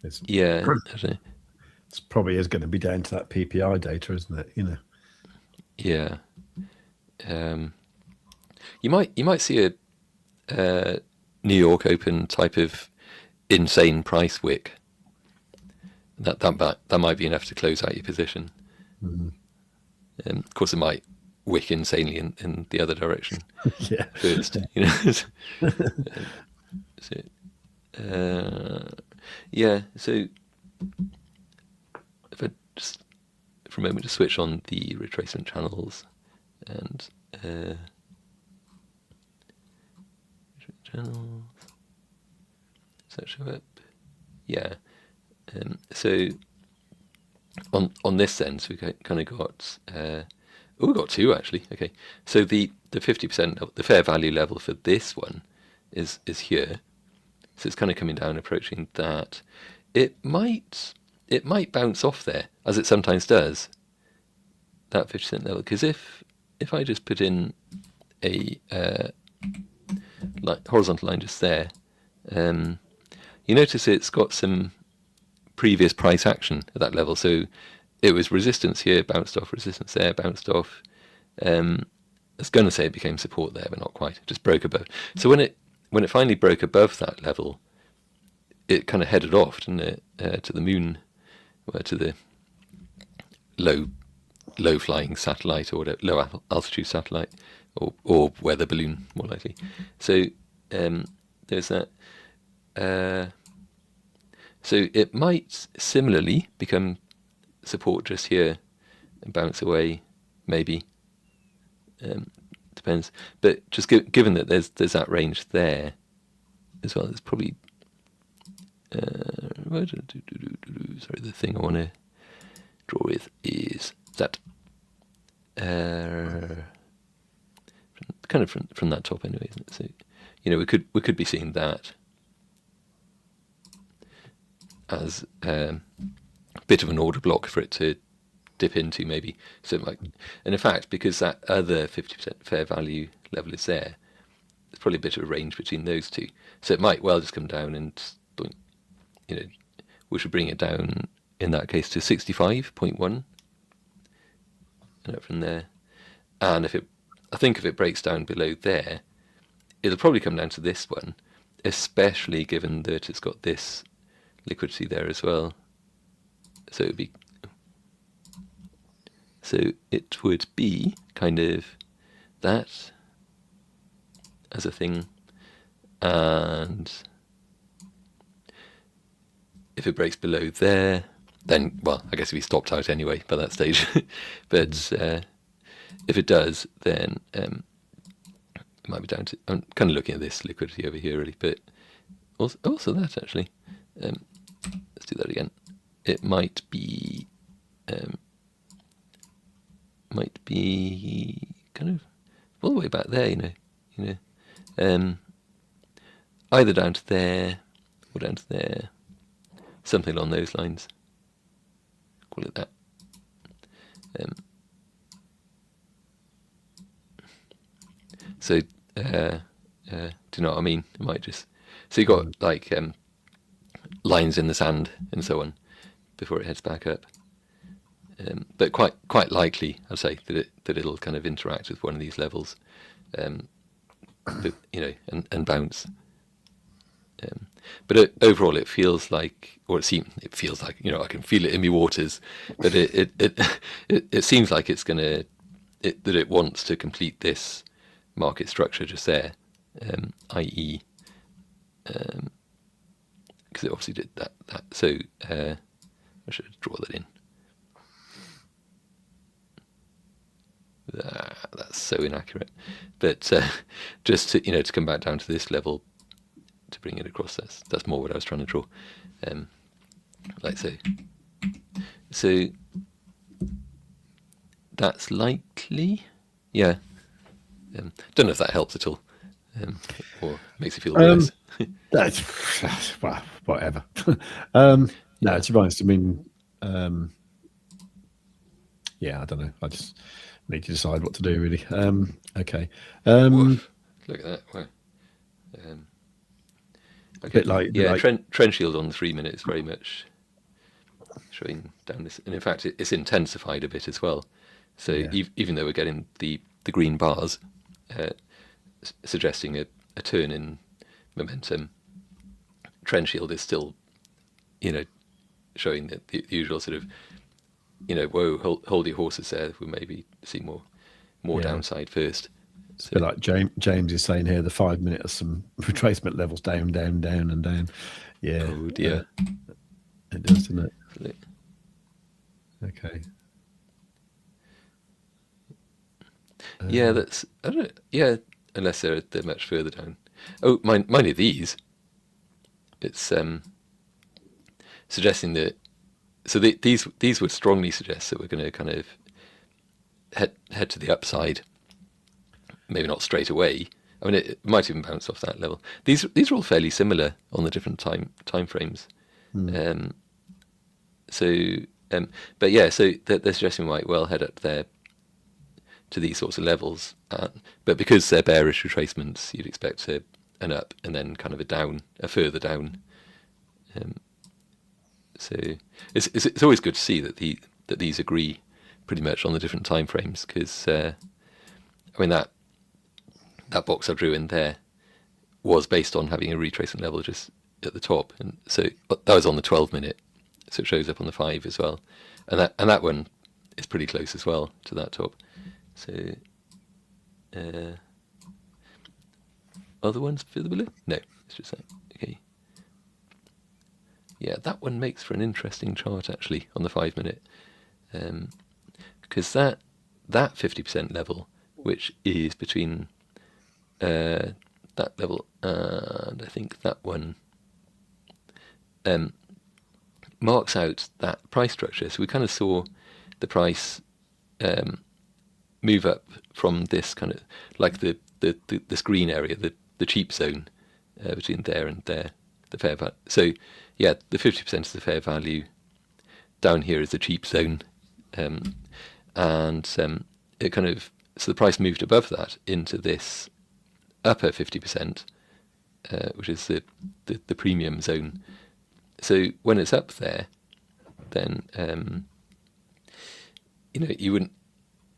it probably is going to be down to that PPI data, isn't it? Yeah. You might see a New York Open type of insane price wick. That might be enough to close out your position. Of course, it might wick insanely in the other direction. Yeah. First, So if I just for a moment to switch on the retracement channels and channels, does that show up? Yeah. So on this sense, we kind of got we got 2 actually. Okay, so the 50% of the fair value level for this one is here, so it's kind of coming down, approaching that. It might bounce off there, as it sometimes does, that 50% level, because if I just put in a horizontal line just there, you notice it's got some previous price action at that level. So it was resistance here, bounced off, resistance there, bounced off. I was going to say it became support there, but not quite. It just broke above. So when it finally broke above that level, it kind of headed off, didn't it, to the moon, or to the low flying satellite, or whatever, low altitude satellite, or weather balloon, more likely. So there's that. So it might similarly become support just here and bounce away, maybe. Depends. But just given that there's that range there as well, there's probably sorry, the thing I want to draw with is that kind of from that top anyway, isn't it? So we could be seeing that as a bit of an order block for it to dip into, maybe. So and in fact, because that other 50% fair value level is there, there's probably a bit of a range between those two. So it might well just come down and, we should bring it down in that case to 65.1, and up from there. And I think if it breaks down below there, it'll probably come down to this one, especially given that it's got this liquidity there as well. So it would be kind of that as a thing, and if it breaks below there, then, well, I guess we stopped out anyway by that stage. But if it does, then it might be down to, I'm kind of looking at this liquidity over here really, but also that actually, let's do that again. It might be kind of all the way back there, either down to there or down to there, something along those lines. Call it that. So do you know what I mean? It might just, so you got like lines in the sand and so on before it heads back up. But quite likely, I'd say, that it'll kind of interact with one of these levels, but, and bounce. But overall, it feels like, or it feels like, I can feel it in my waters, but it seems like it's that it wants to complete this market structure just there, i.e., because it obviously did that. So I should draw that in. That's so inaccurate, but just to come back down to this level to bring it across, that's more what I was trying to draw, like so. So that's likely, yeah. Don't know if that helps at all, or makes you feel worse. That's well, whatever. No, to be honest, I mean, yeah, I don't know. I just need to decide what to do, really. Okay. Look at that. Wow. Okay. Bit like, yeah, trend shield on the 3 minute is very much showing down this, and in fact, it's intensified a bit as well. So yeah. Even though we're getting the green bars suggesting a turn in momentum, trend shield is still, showing that the usual sort of, whoa, hold your horses there. We'll maybe see more downside first. It's a bit like James is saying here, the 5 minute has some retracement levels down, down, down, and down. Yeah. Oh dear. It does, doesn't it? Okay. Yeah, that's, I don't know, yeah, unless they're much further down. Oh, mine are these. It's suggesting that, so these would strongly suggest that we're going to kind of head to the upside. Maybe not straight away. I mean, it might even bounce off that level. These are all fairly similar on the different time frames. But yeah, so they're suggesting we might well head up there to these sorts of levels. But because they're bearish retracements, you'd expect an up and then kind of a further down. So it's always good to see that these agree pretty much on the different time frames, because I mean that box I drew in there was based on having a retracement level just at the top, and so that was on the 12 minute, so it shows up on the 5 as well, and that one is pretty close as well to that top. So other ones further below? No, it's just that. Okay. Yeah, that one makes for an interesting chart actually on the 5 minute, because that 50% level, which is between that level and I think that one, marks out that price structure. So we kind of saw the price move up from this kind of like this green area, the cheap zone between there and there, the fair value. So yeah, the 50% is the fair value. Down here is the cheap zone, and it kind of, so the price moved above that into this upper 50%, which is the premium zone. So when it's up there, then you wouldn't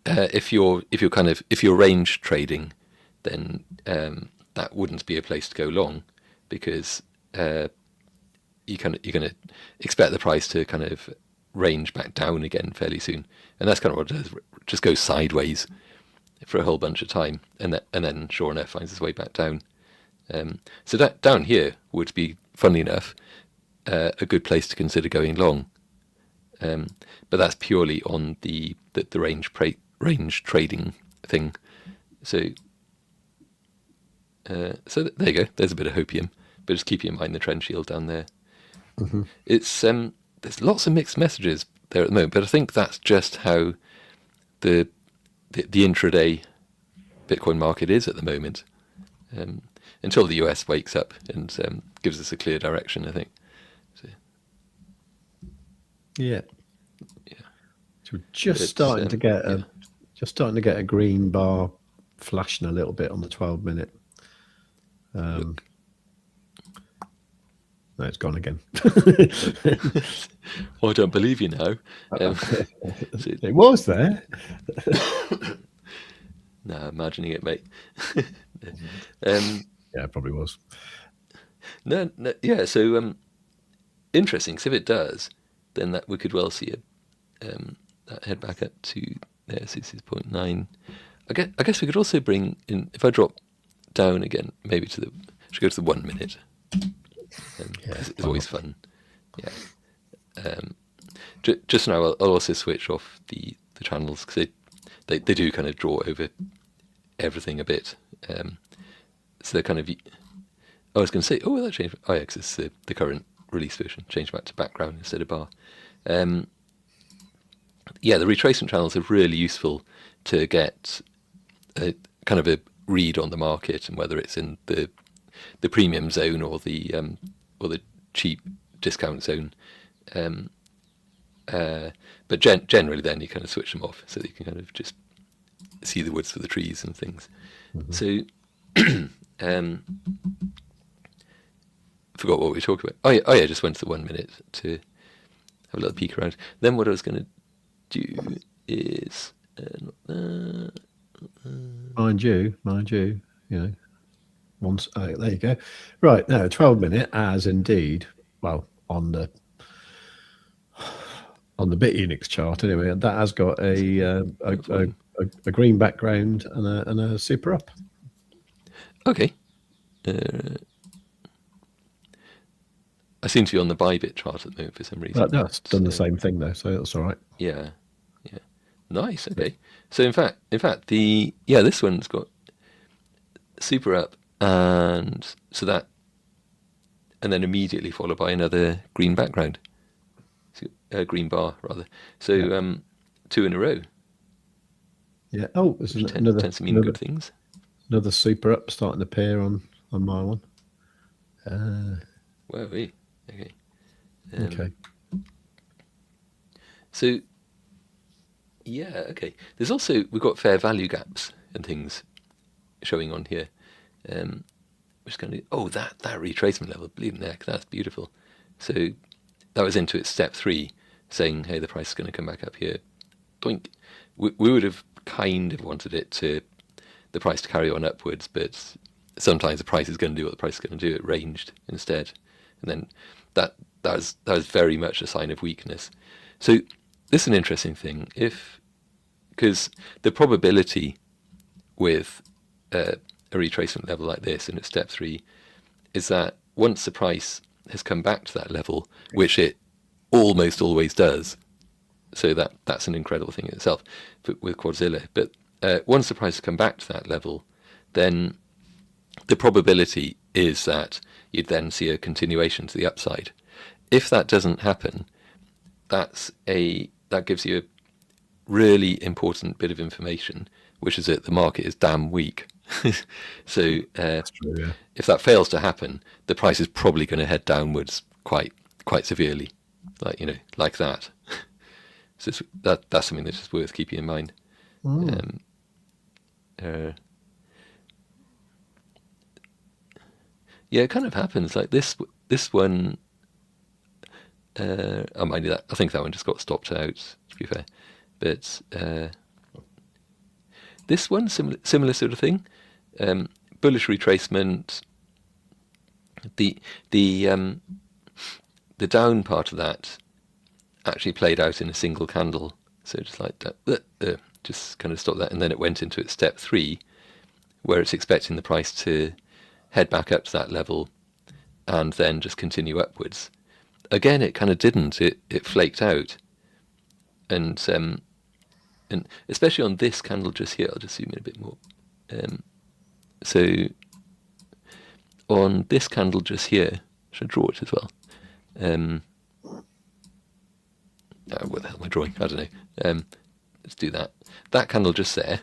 if you're range trading, then that wouldn't be a place to go long, because you're going to expect the price to kind of range back down again fairly soon, and that's kind of what it does. Just goes sideways for a whole bunch of time, and then sure enough finds its way back down. So that down here would be, funnily enough, a good place to consider going long, but that's purely on the range trading thing. So there you go. There's a bit of hopium, but just keep in mind the trend shield down there. Mm-hmm. It's there's lots of mixed messages there at the moment, but I think that's just how the intraday Bitcoin market is at the moment, until the US wakes up and gives us a clear direction, I think. So, yeah. So we're just starting to get a green bar flashing a little bit on the 12-minute. No, it's gone again. I don't believe you now. It was there. No, imagining it, mate. Yeah, it probably was. No, yeah. So interesting. Because if it does, then that we could well see that head back up to there, 66.9. I guess we could also bring in, if I drop down again, maybe should go to the 1 minute. It's always fun. Yeah. Just now, I'll also switch off the channels, because they do kind of draw over everything a bit. So they're kind of. I was going to say, that changed. Oh yeah, because it's the current release version. Changed back to background instead of bar. Yeah, the retracement channels are really useful to get a kind of a read on the market, and whether it's in the premium zone or the cheap discount zone. But generally, then you kind of switch them off so that you can kind of just see the woods for the trees and things. Mm-hmm. So, forgot what we were talking about. Oh yeah, just went to the 1 minute to have a little peek around. Then what I was going to do is, mind you, once there you go. Right now, 12-minute, as indeed, well, on the Bitunix chart anyway, that has got a green background and a super up. Okay. I seem to be on the Bybit chart at the moment for some reason. That's done the same thing though, so that's all right. Yeah. Nice. Okay. So in fact, this one's got super up, and then immediately followed by another green background, green bar rather. So 2 in a row. Yeah. Oh, there's tends to mean good things. Another super up starting to appear on my one. Wow. Okay. Okay. So, yeah, okay. There's also, we've got fair value gaps and things showing on here. Which going to, that retracement level, believe in there, that's beautiful. So that was into its step 3, saying, hey, the price is going to come back up here. Doink. We would have kind of wanted the price to carry on upwards, but sometimes the price is going to do what the price is going to do. It ranged instead. And then that was very much a sign of weakness. So this is an interesting thing, because the probability with a retracement level like this in its step 3 is that once the price has come back to that level, which it almost always does, so that's an incredible thing in itself with Quadzilla, but once the price has come back to that level, then the probability is that you'd then see a continuation to the upside. If that doesn't happen, that gives you a really important bit of information, which is that the market is damn weak. So That's true, yeah. If that fails to happen, the price is probably going to head downwards quite severely, like that. So that's something that's just worth keeping in mind. Yeah, it kind of happens like this. This one, I mind you that I think that one just got stopped out. To be fair, but this one similar sort of thing. Bullish retracement. The down part of that actually played out in a single candle, so just like that, just kind of stopped that, and then it went into its step 3, where it's expecting the price to head back up to that level and then just continue upwards. Again, it kind of didn't. It flaked out, and especially on this candle just here, I'll just zoom in a bit more. So on this candle just here, should I draw it as well? What the hell am I drawing? I don't know. Let's do that. That candle just there.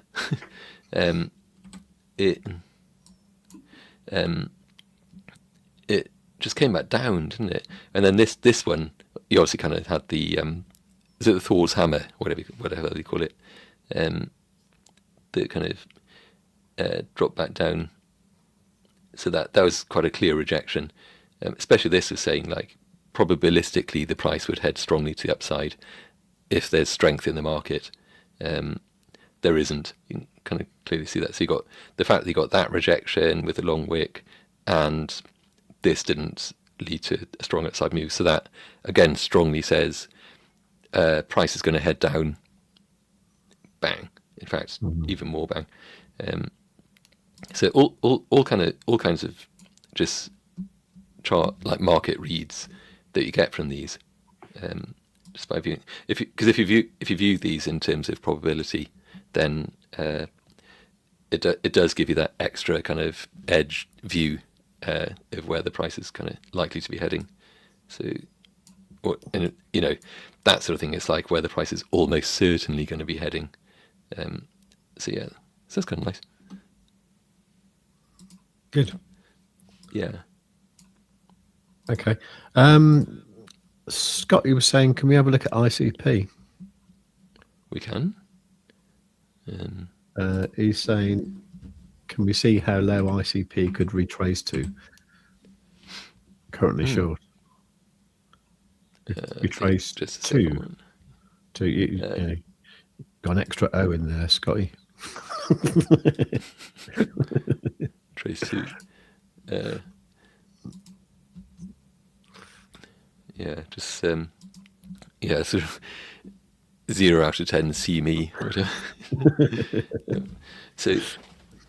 It just came back down, didn't it? And then this one, you obviously kind of had the is it the Thor's hammer, whatever they call it, that kind of dropped back down. So that was quite a clear rejection. Especially this was saying like probabilistically the price would head strongly to the upside if there's strength in the market. There isn't. You can kind of clearly see that. So you got the fact that you got that rejection with a long wick, and this didn't lead to a strong upside move. So that again strongly says price is going to head down. Bang. In fact, even more bang. So all kinds of just chart like market reads that you get from these, just by viewing. If you view these in terms of probability, then it does give you that extra kind of edge view of where the price is kind of likely to be heading. So, and you know, that sort of thing. It's like where the price is almost certainly going to be heading. So yeah, so that's kind of nice. Good. Yeah. Okay. Scott, you were saying, can we have a look at ICP? We can. He's saying, can we see how low ICP could retrace to? Currently short. Retrace just to you got an extra O in there, Scotty. Trace to. Yeah, just sort of 0 out of 10. See me. So,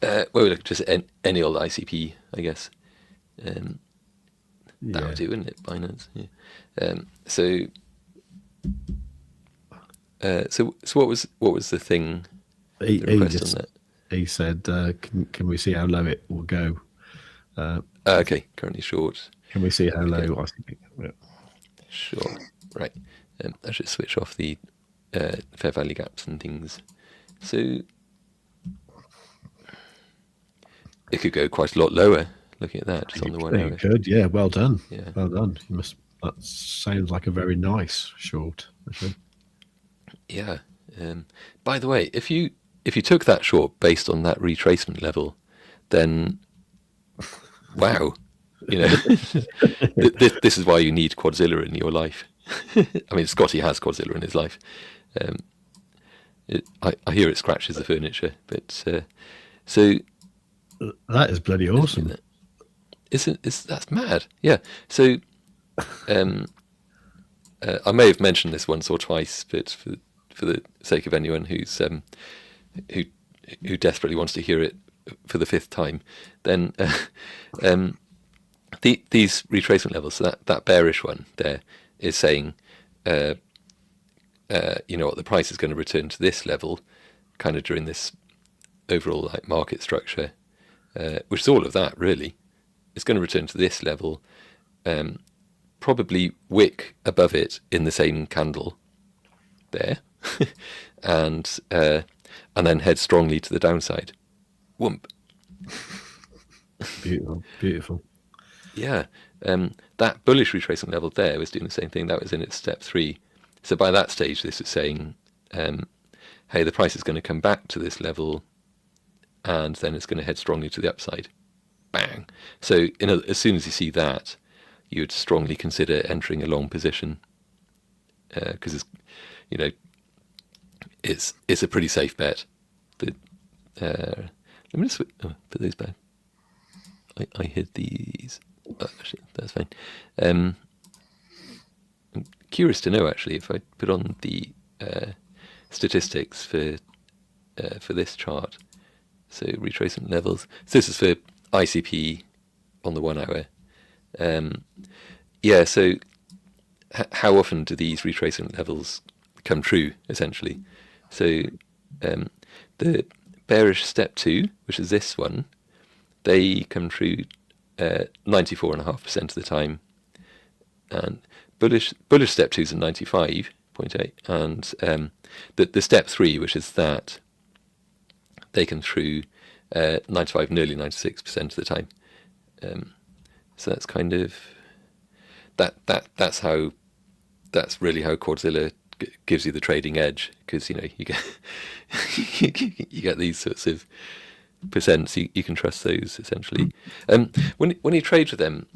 well, look, just any old ICP, I guess. That would do, wouldn't it? Binance. Yeah. So what was the thing? He said, can we see how low it will go? Okay, currently short. Can we see how low ICP? Yeah. Sure. Right. I should switch off the fair value gaps and things. So it could go quite a lot lower. Looking at that, just on the 1 hour. It could, yeah. Well done. Yeah. Well done. That sounds like a very nice short. Yeah. By the way, if you took that short based on that retracement level, then wow, you know, this is why you need Quadzilla in your life. I mean, Scotty has Quadzilla in his life. I hear it scratches the furniture, but so that is bloody awesome. That's mad? Yeah. So I may have mentioned this once or twice, but for the sake of anyone who's who desperately wants to hear it for the 5th time, then these retracement levels, so that bearish one there is saying, you know what, the price is going to return to this level, kind of during this overall like market structure, which is all of that really. It's going to return to this level, probably wick above it in the same candle there, and then head strongly to the downside. Whoomp. Beautiful, beautiful. Yeah, that bullish retracement level there was doing the same thing. That was in its step 3. So by that stage, this is saying, hey, the price is going to come back to this level, and then it's going to head strongly to the upside. Bang. So as soon as you see that, you would strongly consider entering a long position, because it's a pretty safe bet. Let me just put those back. I hid these. Oh, actually, that's fine. I'm curious to know, actually, if I put on the statistics for this chart. So retracement levels. So this is for ICP on the 1 hour. Yeah. So how often do these retracement levels come true? Essentially, so the bearish step 2, which is this one, they come true 94.5% of the time, and bullish step 2 is at 95.8, and the step 3, which is that, they come through 95, nearly 96% of the time. So that's kind of that's really how Quadzilla gives you the trading edge, because you get you get these sorts of percents. You can trust those essentially. When you trade with them,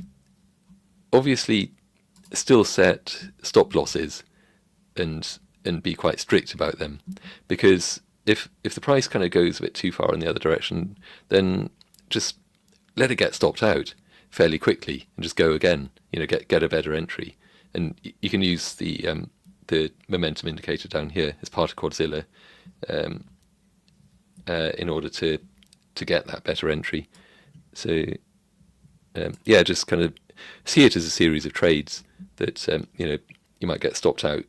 obviously still set stop losses and be quite strict about them, because if the price kind of goes a bit too far in the other direction, then just let it get stopped out fairly quickly and just go again. Get a better entry, and you can use the momentum indicator down here as part of Quadzilla in order to get that better entry. So yeah, just kind of see it as a series of trades that you might get stopped out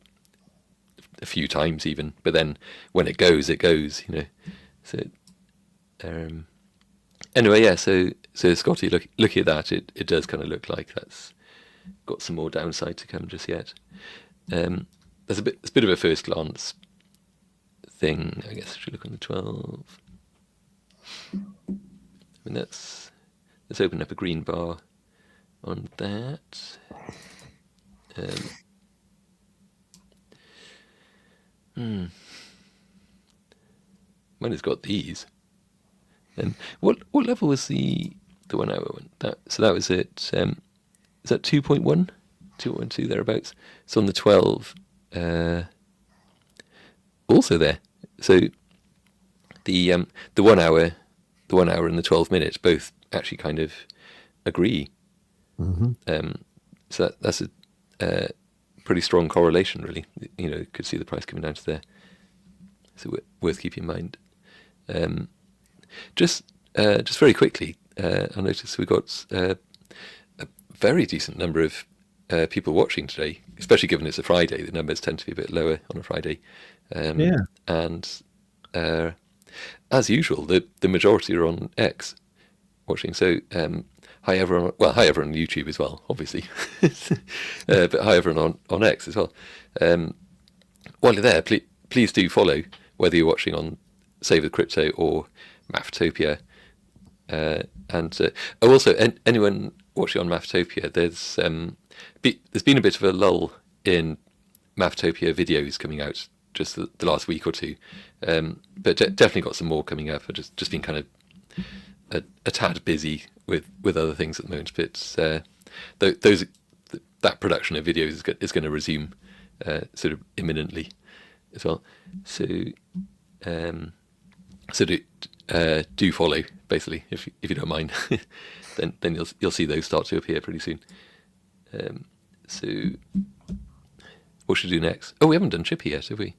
a few times even, but then when it goes, it goes. So anyway, yeah. So Scotty, looking at that, it does kind of look like that's got some more downside to come just yet. It's a bit of a first glance thing, I guess. I should look on the 12. I mean, let's open up a green bar on that. When it's got these, and what level was the 1 hour one? That was at is that 2.1, 2.12 thereabouts. It's on the 12. Also there. So the 1 hour, and the 12 minutes both actually kind of agree. Mm-hmm. So that's a pretty strong correlation, really. Could see the price coming down to there. So worth keeping in mind. Just very quickly, I noticed we got a very decent number of people watching today, especially given it's a Friday. The numbers tend to be a bit lower on a Friday. Yeah. And as usual, the majority are on X watching. So hi everyone. Well, hi everyone on YouTube as well, obviously, but hi everyone on X as well. While you're there, please do follow, whether you're watching on Save the Crypto or Maftopia. And also anyone watching on Maftopia, there's been a bit of a lull in Maftopia videos coming out just the last week or two, but definitely got some more coming up. I've just been kind of a tad busy with other things at the moment, but that production of videos is going to resume sort of imminently as well. So do follow, basically, if you don't mind. then you'll see those start to appear pretty soon. So what should we do next? Oh, we haven't done Chippy yet, have we?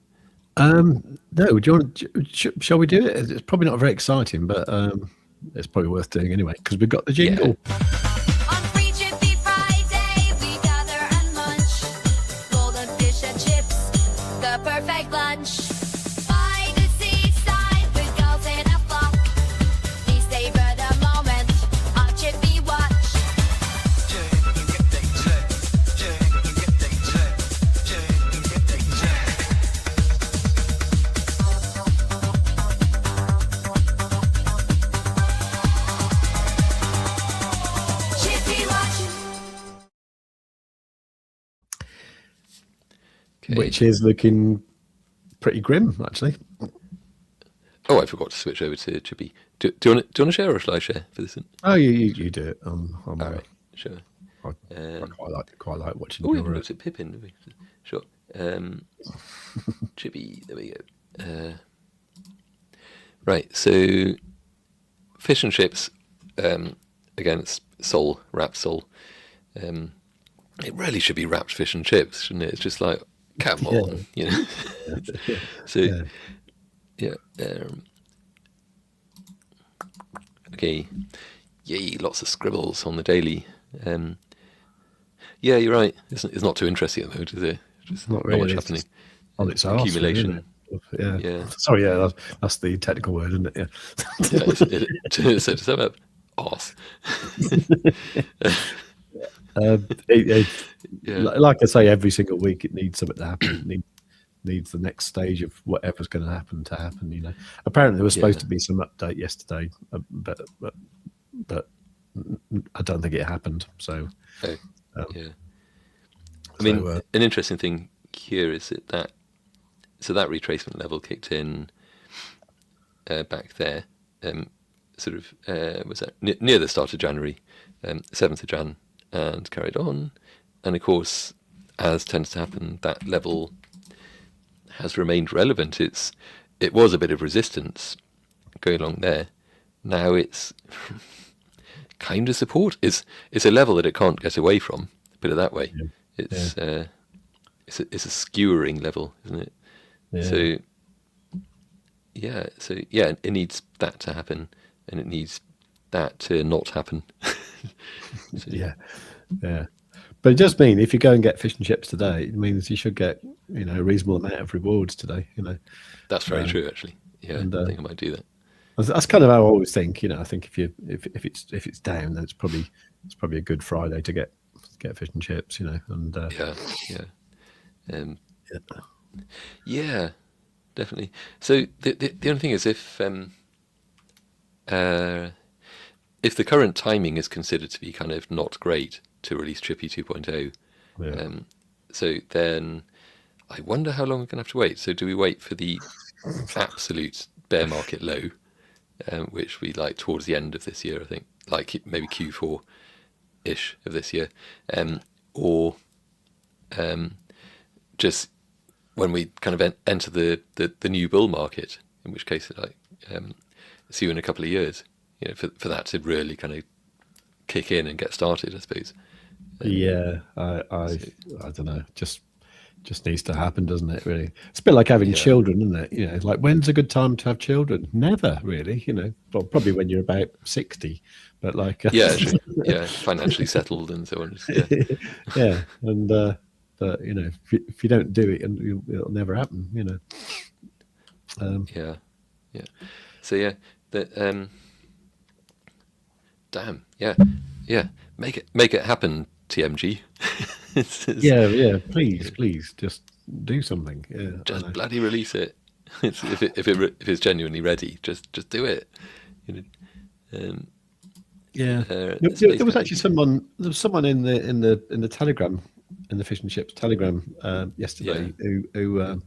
No. Do you want? Shall we do it? It's probably not very exciting, but it's probably worth doing anyway because we've got the jingle. Yeah. On Free Chippy Friday, we gather and munch golden fish and chips, the perfect lunch. By the seaside with girls in a flock, we savor the moment on Chippy Watch. Which is looking pretty grim, actually. Oh, I forgot to switch over to Chippy. Do you want to share, or shall I share for this one? Oh, you do it. I'm All right, sure. I quite like watching Oh, we haven't your. looked at Pippin, have we? Sure. Chippy, there we go. Right, so fish and chips against Sol, wrapped Sol. It really should be wrapped fish and chips, shouldn't it? It's just like, come on, you know. So, yeah. Okay. Yay, lots of scribbles on the daily. Yeah, you're right. It's not too interesting at the moment, is it? Just Not really. much It's happening. on its arse, Accumulation. really, isn't it? Yeah. Sorry, that's the technical word, isn't it? Yeah. Yeah, so to sum up, arse. Like I say, every single week it needs something to happen. It needs the next stage of whatever's going to happen. You know, apparently there was supposed to be some update yesterday, but I don't think it happened. So, yeah. I mean, an interesting thing here is that retracement level kicked in back there, sort of was that near the start of January, 7th of Jan, and carried on. And of course, as tends to happen, that level has remained relevant. It was a bit of resistance going along there. Now it's kind of support. It's a level that it can't get away from. Put it that way. Yeah. It's a skewering level, isn't it? Yeah. So it needs that to happen, and it needs that to not happen. Yeah. But it does mean if you go and get fish and chips today, it means you should get a reasonable amount of rewards today. That's very true, actually. Yeah, I think I might do that. That's kind of how I always think. I think if it's down, then it's probably a good Friday to get fish and chips. And yeah, definitely. So the only thing is if the current timing is considered to be kind of not great to release Chippy 2.0, so then I wonder how long we're going to have to wait. So do we wait for the absolute bear market low, which we like towards the end of this year, I think, like maybe Q4-ish of this year, or just when we kind of enter the new bull market, in which case see you in a couple of years, for that to really kind of kick in and get started, I suppose. I don't know, just needs to happen, doesn't it? Really, it's a bit like having children, isn't it? Like when's a good time to have children? Never, really. Well, probably when you're about 60, but like financially settled and so on. And but if you don't do it, and it'll never happen. So damn, make it happen, TMG. Please, just do something. Just bloody release it. If it's genuinely ready, just do it. There was actually someone in the Telegram, in the Fish and Chips Telegram yesterday who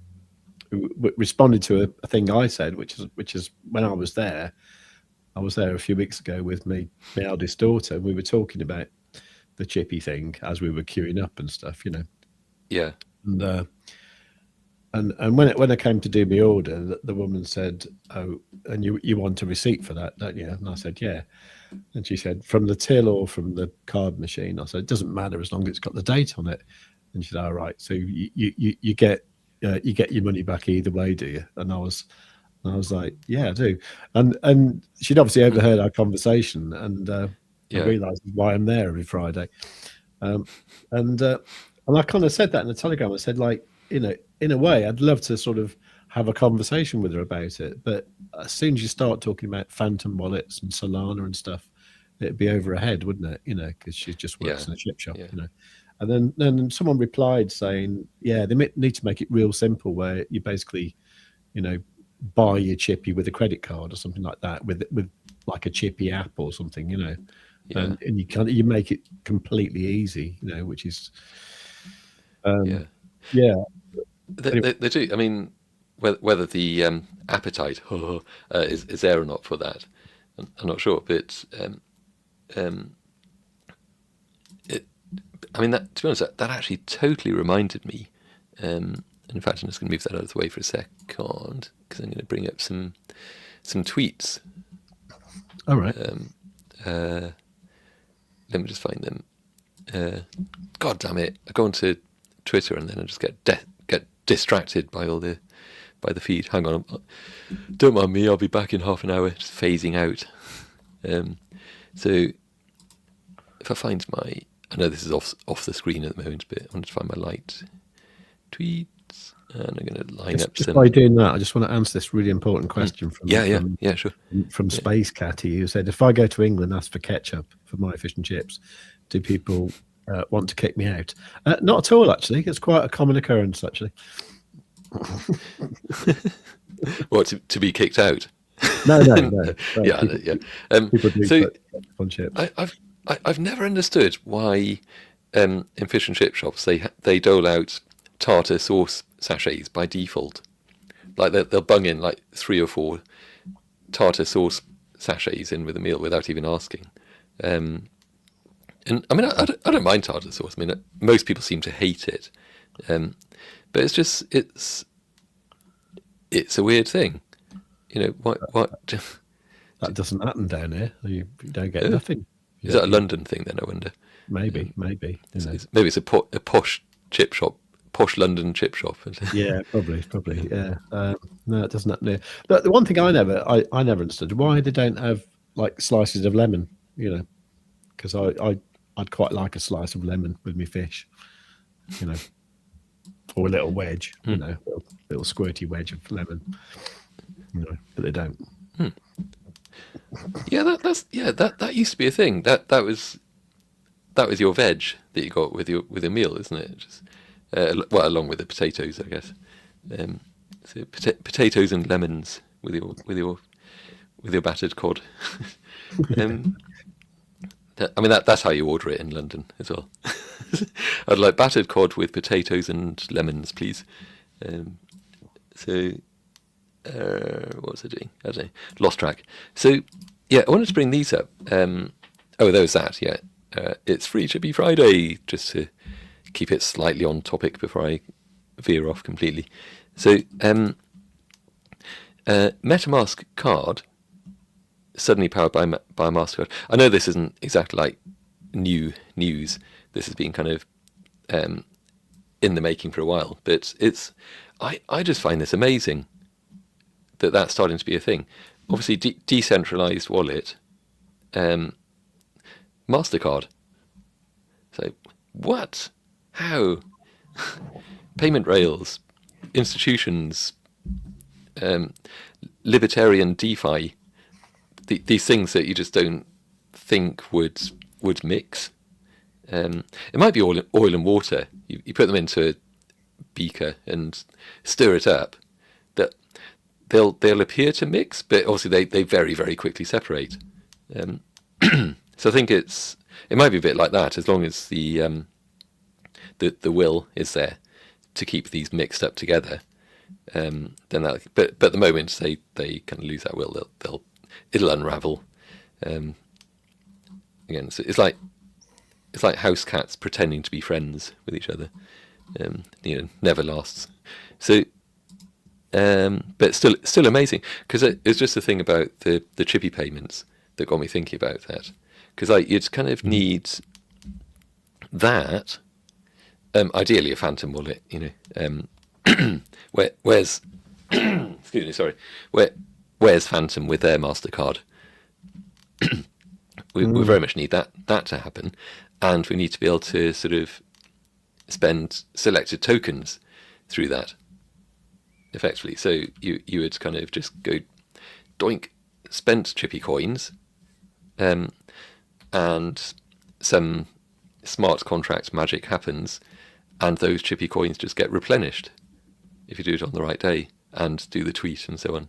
responded to a thing I said, which is when I was there a few weeks ago with my eldest daughter. We were talking about the Chippy thing as we were queuing up and stuff, And when I came to do my order, the woman said, "Oh, and you want a receipt for that, don't you?" And I said, "Yeah." And she said, "From the till or from the card machine?" I said, "It doesn't matter as long as it's got the date on it." And she said, "All right, so you get your money back either way, do you?" And I was like, "Yeah, I do." And she'd obviously overheard our conversation, and I realised why I'm there every Friday. And I kind of said that in the Telegram. I said, like, in a way, I'd love to sort of have a conversation with her about it. But as soon as you start talking about phantom wallets and Solana and stuff, it'd be over her head, wouldn't it? Because she just works in a chip shop, And then someone replied saying, "Yeah, they need to make it real simple, where you basically, buy your Chippy with a credit card or something like that, with like a Chippy app or something, And you make it completely easy, which is, They do. I mean, whether the appetite is there or not for that. I'm not sure, but I mean, that, to be honest, that actually totally reminded me. In fact, I'm just going to move that out of the way for a second because I'm going to bring up some tweets. All right. Let me just find them. God damn it! I go onto Twitter and then I just get distracted by the feed. Hang on, don't mind me. I'll be back in half an hour. Just phasing out. So if I find I know this is off the screen at the moment, but I want to find my light tweets, and I'm going to line up just some. by doing that, I just want to answer this really important question from sure. From Space Catty, who said, if I go to England and ask for ketchup for my fish and chips, do people want to kick me out? Not at all, actually. It's quite a common occurrence, actually. What, to be kicked out? No. Yeah. People do so put ketchup on chips. I've never understood why in fish and chip shops they dole out tartar sauce sachets by default. Like they'll bung in like 3 or 4 tartar sauce sachets in with a meal without even asking. And I mean, I don't mind tartar sauce. I mean, most people seem to hate it, but it's a weird thing. You know, what? That doesn't happen down here. You don't get nothing. Is that a London thing then, I wonder? Maybe. You know. Maybe it's a posh chip shop, posh London chip shop. Yeah, probably. Yeah. No, it doesn't happen here. But the one thing I never understood, why they don't have like slices of lemon, you know, because I'd quite like a slice of lemon with my fish, you know, or a little wedge, you know, a little squirty wedge of lemon, you know, but they don't. Yeah, that used to be a thing. That was your veg that you got with your meal, isn't it? Just, well, along with the potatoes, I guess. So potatoes and lemons with your battered cod. I mean, that's how you order it in London as well. I'd like battered cod with potatoes and lemons, please. What was I doing? I don't know. Lost track. So, yeah, I wanted to bring these up. There was that, yeah. It's Free Chippy Friday, just to keep it slightly on topic before I veer off completely. So, MetaMask card, suddenly powered by MasterCard. I know this isn't exactly like new news. This has been kind of in the making for a while, but I just find this amazing that that's starting to be a thing. Obviously, decentralized wallet, MasterCard. So, what? How? Payment rails, institutions, libertarian DeFi, these things that you just don't think would mix. It might be oil and water. You put them into a beaker and stir it up. That they'll appear to mix, but obviously they very, very quickly separate. So I think it might be a bit like that, as long as the will is there to keep these mixed up together. Then that, but the moment they kind of lose that will, it'll unravel. Again, so it's like house cats pretending to be friends with each other. Never lasts. So, but still amazing, because it's just the thing about the chippy payments that got me thinking about that, because you'd kind of need that. Ideally, a phantom wallet, where's excuse me, sorry, where's Phantom with their MasterCard? we very much need that to happen, and we need to be able to sort of spend selected tokens through that effectively. So you would kind of just go doink, spent chippy coins, and some smart contract magic happens, and those chippy coins just get replenished if you do it on the right day and do the tweet and so on.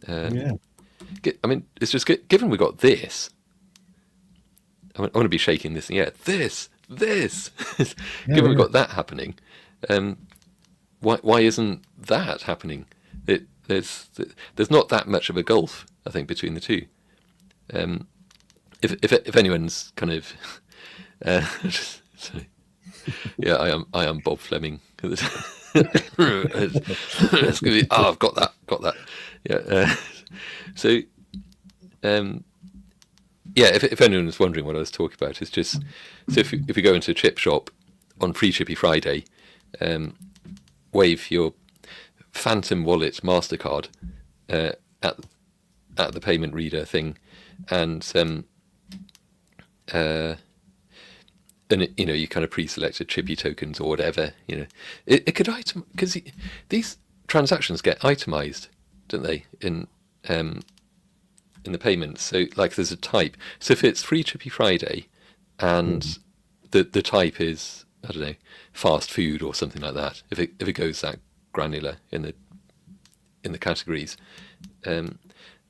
Yeah. I mean, it's just given we got this. I want to be shaking this. Yeah, this. Given we've got that happening, why isn't that happening? There's not that much of a gulf, I think, between the two. If anyone's kind of yeah, I am Bob Fleming. It's gonna be, I've got that. Yeah. So yeah, if anyone was wondering what I was talking about, it's just so if you go into a chip shop on Free Chippy Friday, wave your Phantom Wallet MasterCard at the payment reader thing, and you kind of pre-selected Chippy tokens or whatever. It could item, because these transactions get itemized, don't they, in the payments? So like there's a type. So if it's Free Chippy Friday and the type is, I don't know, fast food or something like that, if it goes that granular in the categories, then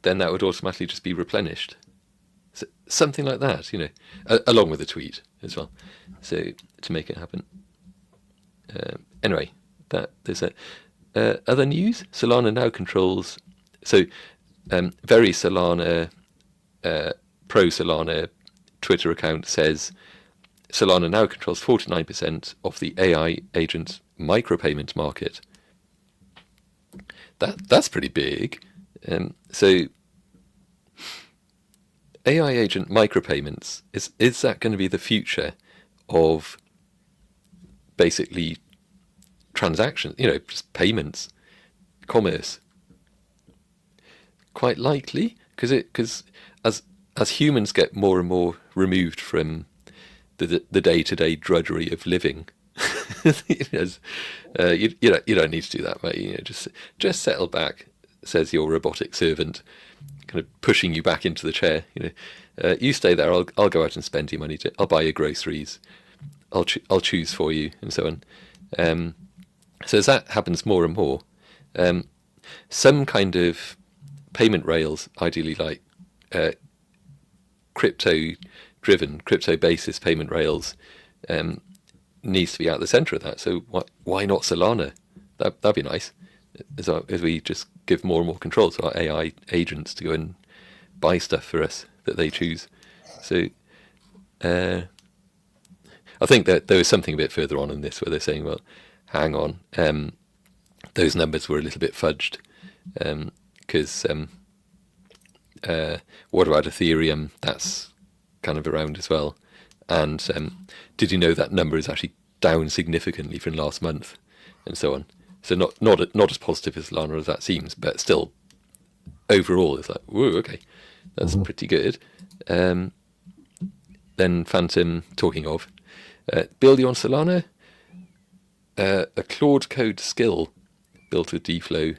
that would automatically just be replenished. So something like that, along with a tweet as well, so to make it happen. Anyway, there's other news. Solana now controls, so very Solana, pro Solana Twitter account says Solana now controls 49% of the AI agent micropayment market. That's pretty big. So AI agent micropayments, is that going to be the future of basically transactions, just payments, commerce? Quite likely, because as humans get more and more removed from the day-to-day drudgery of living, you don't need to do that, mate. Just settle back, says your robotic servant, kind of pushing you back into the chair. You stay there. I'll go out and spend your money. I'll buy your groceries. I'll choose for you, and so on. So as that happens more and more, some kind of payment rails, ideally like crypto-driven, crypto-basis payment rails, needs to be at the centre of that. So why not Solana? That'd be nice. As we just give more and more control to our AI agents to go and buy stuff for us that they choose. So I think that there was something a bit further on in this where they're saying, well, hang on, those numbers were a little bit fudged, because what about Ethereum? That's kind of around as well. And did you know that number is actually down significantly from last month, and so on. So not as positive as Solana as that seems, but still, overall, it's like, whoa, okay, that's pretty good. Then Phantom, talking of, building on Solana, a Claude Code skill built with DFlow.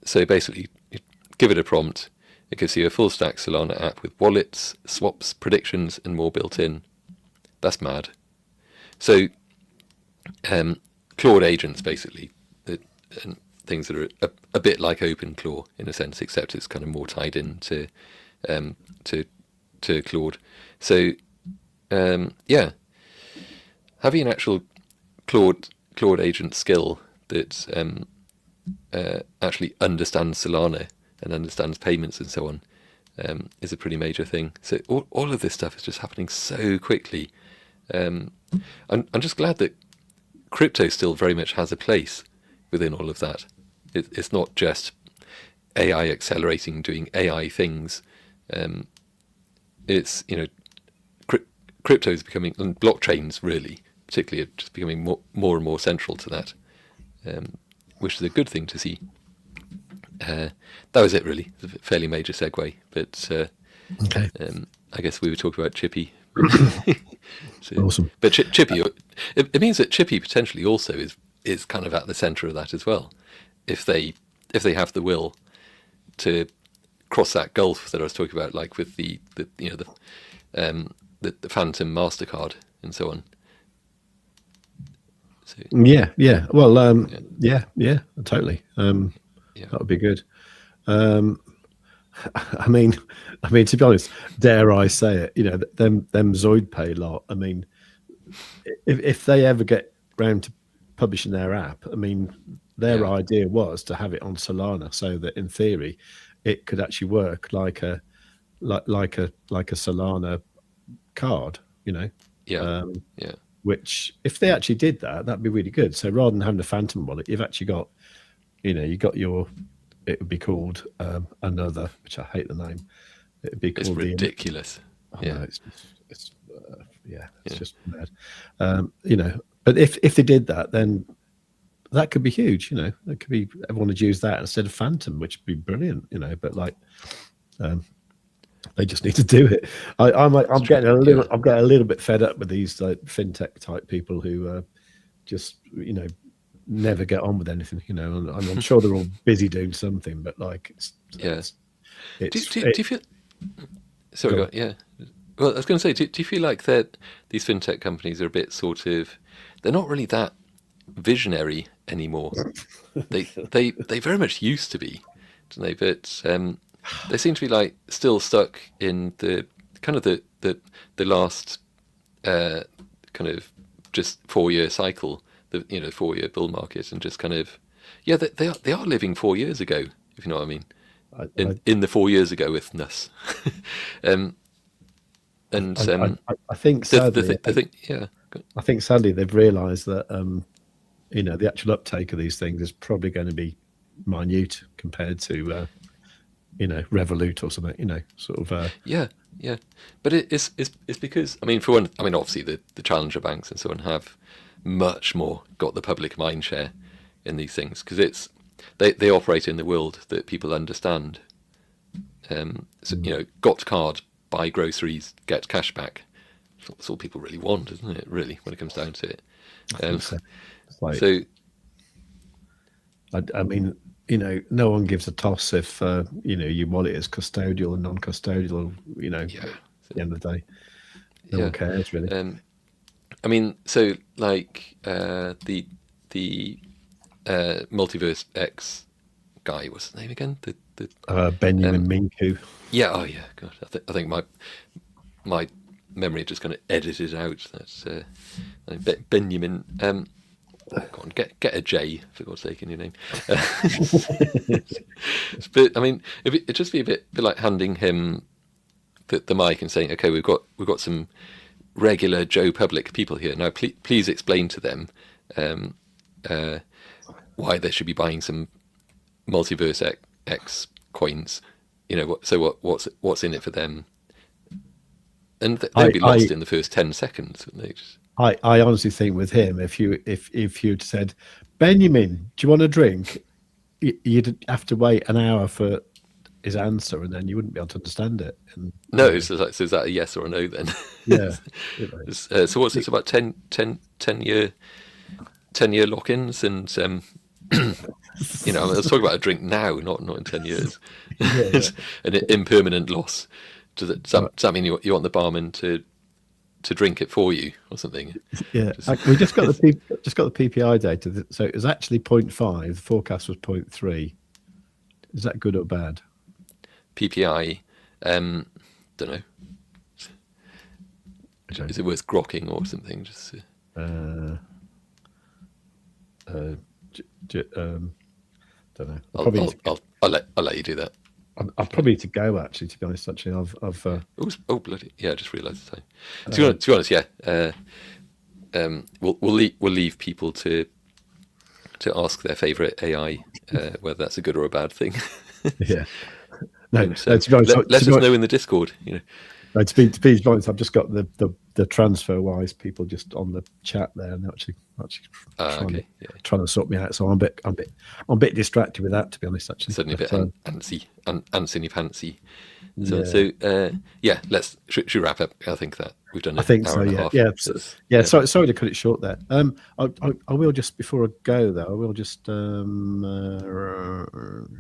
So basically, you give it a prompt, it gives you a full stack Solana app with wallets, swaps, predictions, and more built in. That's mad. So Claude agents, basically, and things that are a bit like OpenClaw in a sense, except it's kind of more tied into to Claude. So yeah, having an actual Claude agent skill that actually understands Solana and understands payments and so on is a pretty major thing. So all of this stuff is just happening so quickly. I'm just glad that crypto still very much has a place within all of that. It's not just AI accelerating, doing AI things. It's, crypto is becoming, and blockchains really, particularly, are just becoming more and more central to that, which is a good thing to see. That was it, really. It's a fairly major segue, but okay. I guess we were talking about Chippy. So, awesome. But Chippy, it means that Chippy potentially also is kind of at the centre of that as well, if they have the will to cross that gulf that I was talking about, like with the Phantom MasterCard and so on. So, yeah. Well, yeah, totally. Yeah. That would be good. I mean, to be honest, dare I say it? Them Zoid Pay lot. I mean, if they ever get round to publishing their app, I mean, their idea was to have it on Solana, so that in theory, it could actually work like a Solana card, you know. Yeah. Which, if they actually did that, that'd be really good. So rather than having a phantom wallet, you've actually got, you know, you got your. It would be called another, which I hate the name. It would be called. It's ridiculous. It's just mad. You know, but if they did that, then that could be huge. You know, it could be, everyone would use that instead of phantom, which would be brilliant. You know, but like, they just need to do it. I'm getting a little bit fed up with these like fintech type people who just, you know, never get on with anything. You know, and I'm sure they're all busy doing something, but like, do you feel? Sorry, go on. Yeah. Well, I was going to say, do you feel like that these fintech companies are a bit sort of, they're not really that visionary anymore. they very much used to be, don't they? But they seem to be like still stuck in the kind of the last kind of just 4-year cycle, the 4-year bull market, and just kind of they are living 4 years ago, if you know what I mean. In the 4 years ago withness. I think sadly, I think sadly they've realised that you know, the actual uptake of these things is probably going to be minute compared to you know, Revolut or something. You know, sort of. But it's because, I mean, for one, I mean, obviously the challenger banks and so on have much more got the public mind share in these things, because they operate in the world that people understand. So, you know, got card, buy groceries, get cash back. That's all people really want, isn't it? Really, when it comes down to it. I mean, you know, no one gives a toss if you know, your wallet is custodial and non-custodial. You know, at the end of the day, no one cares really. I mean, so like the Multiverse X guy, what's his name again? Benjamin Minku. Yeah. Oh yeah. God, I think my memory just kind of edited out. That's Benjamin. Go on, get a J, for God's sake, in your name. But I mean, it'd just be a bit like handing him the mic and saying, "Okay, we've got some regular Joe Public people here. Now, please explain to them why they should be buying some Multiverse X coins. You know, what's in it for them?" And they'd be lost in the first 10 seconds. Wouldn't they? I honestly think with him, if you'd said, "Benjamin, do you want a drink?" you'd have to wait an hour for his answer, and then you wouldn't be able to understand it. And, no, so is that a yes or a no then? Yeah. So what's this about 10 year lock-ins, and you know, I was talking about a drink now, not in 10 years. An impermanent loss. Does that mean you want the barman to drink it for you or something? Yeah, we just got the PPI data, so it was actually 0.5. The forecast was 0.3. Is that good or bad? PPI, don't know. Is it worth grokking or something? Just don't know. I'll let you do that. I'll probably need to go, actually, to be honest. Actually, I've oh bloody yeah! I just realised the time. To be honest, yeah. We'll leave people to ask their favourite AI whether that's a good or a bad thing. Yeah. No, and, to be honest, let us know in the Discord. You know. No, to be honest, I've just got the TransferWise people just on the chat there, and they're actually trying to sort me out. So I'm a bit distracted with that, to be honest. Actually, certainly a bit antsy pantsy. So yeah, should we wrap up? I think that we've done. I think so. Yeah. Sorry to cut it short there. I will just, before I go though, I will just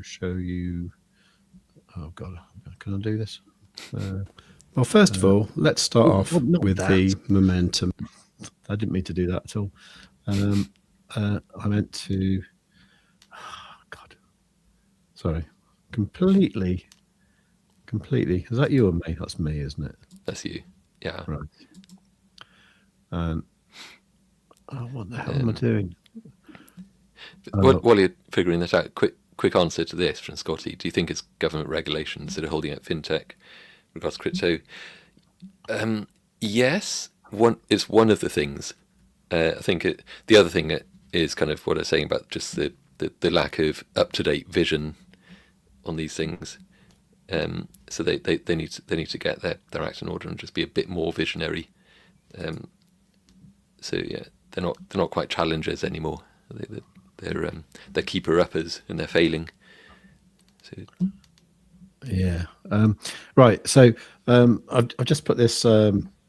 show you. Oh God, can I do this? Well, first of all, let's start off with the momentum. I didn't mean to do that at all. I meant to. Oh, God, sorry. Completely. Is that you or me? That's me, isn't it? That's you. Yeah. Right. What the hell am I doing? While you're figuring that out, quick answer to this from Scotty. Do you think it's government regulations that are holding up fintech regards to crypto? Yes, it's one of the things. I think the other thing is kind of what I was saying about just the lack of up-to-date vision on these things. So they need to get their act in order and just be a bit more visionary. So yeah, they're not quite challengers anymore. They're keeper-uppers, and they're failing. So yeah, right. So I've just put this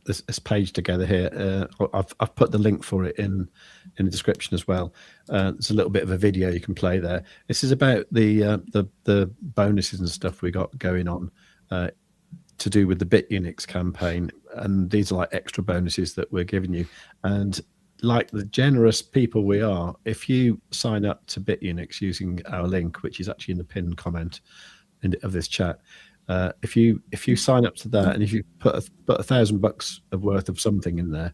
this page together here. I've put the link for it in the description as well. There's a little bit of a video you can play there. This is about the bonuses and stuff we got going on to do with the Bitunix campaign, and these are like extra bonuses that we're giving you. And like the generous people we are, if you sign up to Bitunix using our link, which is actually in the pinned comment of this chat, if you sign up to that, and if you put $1,000 of worth of something in there,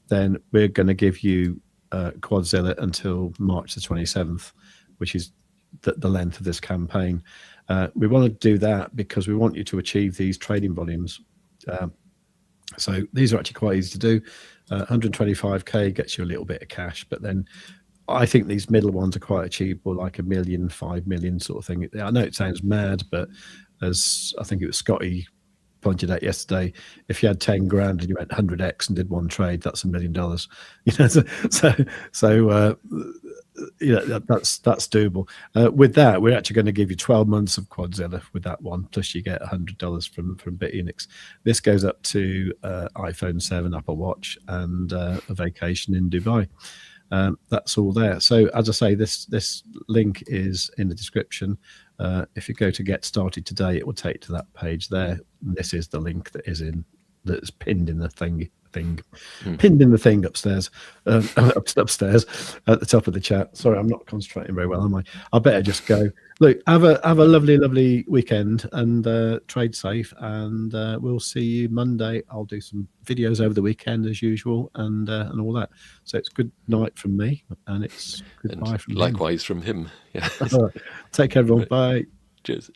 then we're going to give you Quadzilla until March the 27th, which is the length of this campaign. We want to do that because we want you to achieve these trading volumes. So these are actually quite easy to do. 125k gets you a little bit of cash, but then I think these middle ones are quite achievable, like 1 million, 5 million sort of thing. I know it sounds mad, but as I think it was Scotty pointed out yesterday, if you had 10 grand and you went 100x and did one trade, that's $1 million. You know, so you know, that's doable. With that, we're actually going to give you 12 months of Quadzilla with that one, plus you get $100 from Bitunix. This goes up to iPhone 7, Apple Watch, and a vacation in Dubai. That's all there. So as I say, this link is in the description. If you go to get started today, it will take you to that page there. This is the link that's pinned in the thing pinned in the thing upstairs upstairs at the top of the chat. Sorry, I'm not concentrating very well, am I? I better just go. Look, have a lovely weekend, and trade safe, and we'll see you Monday. I'll do some videos over the weekend as usual, and all that. So it's good night from me, and it's goodbye from likewise from him. Yeah. Take care, everyone. Bye. Cheers.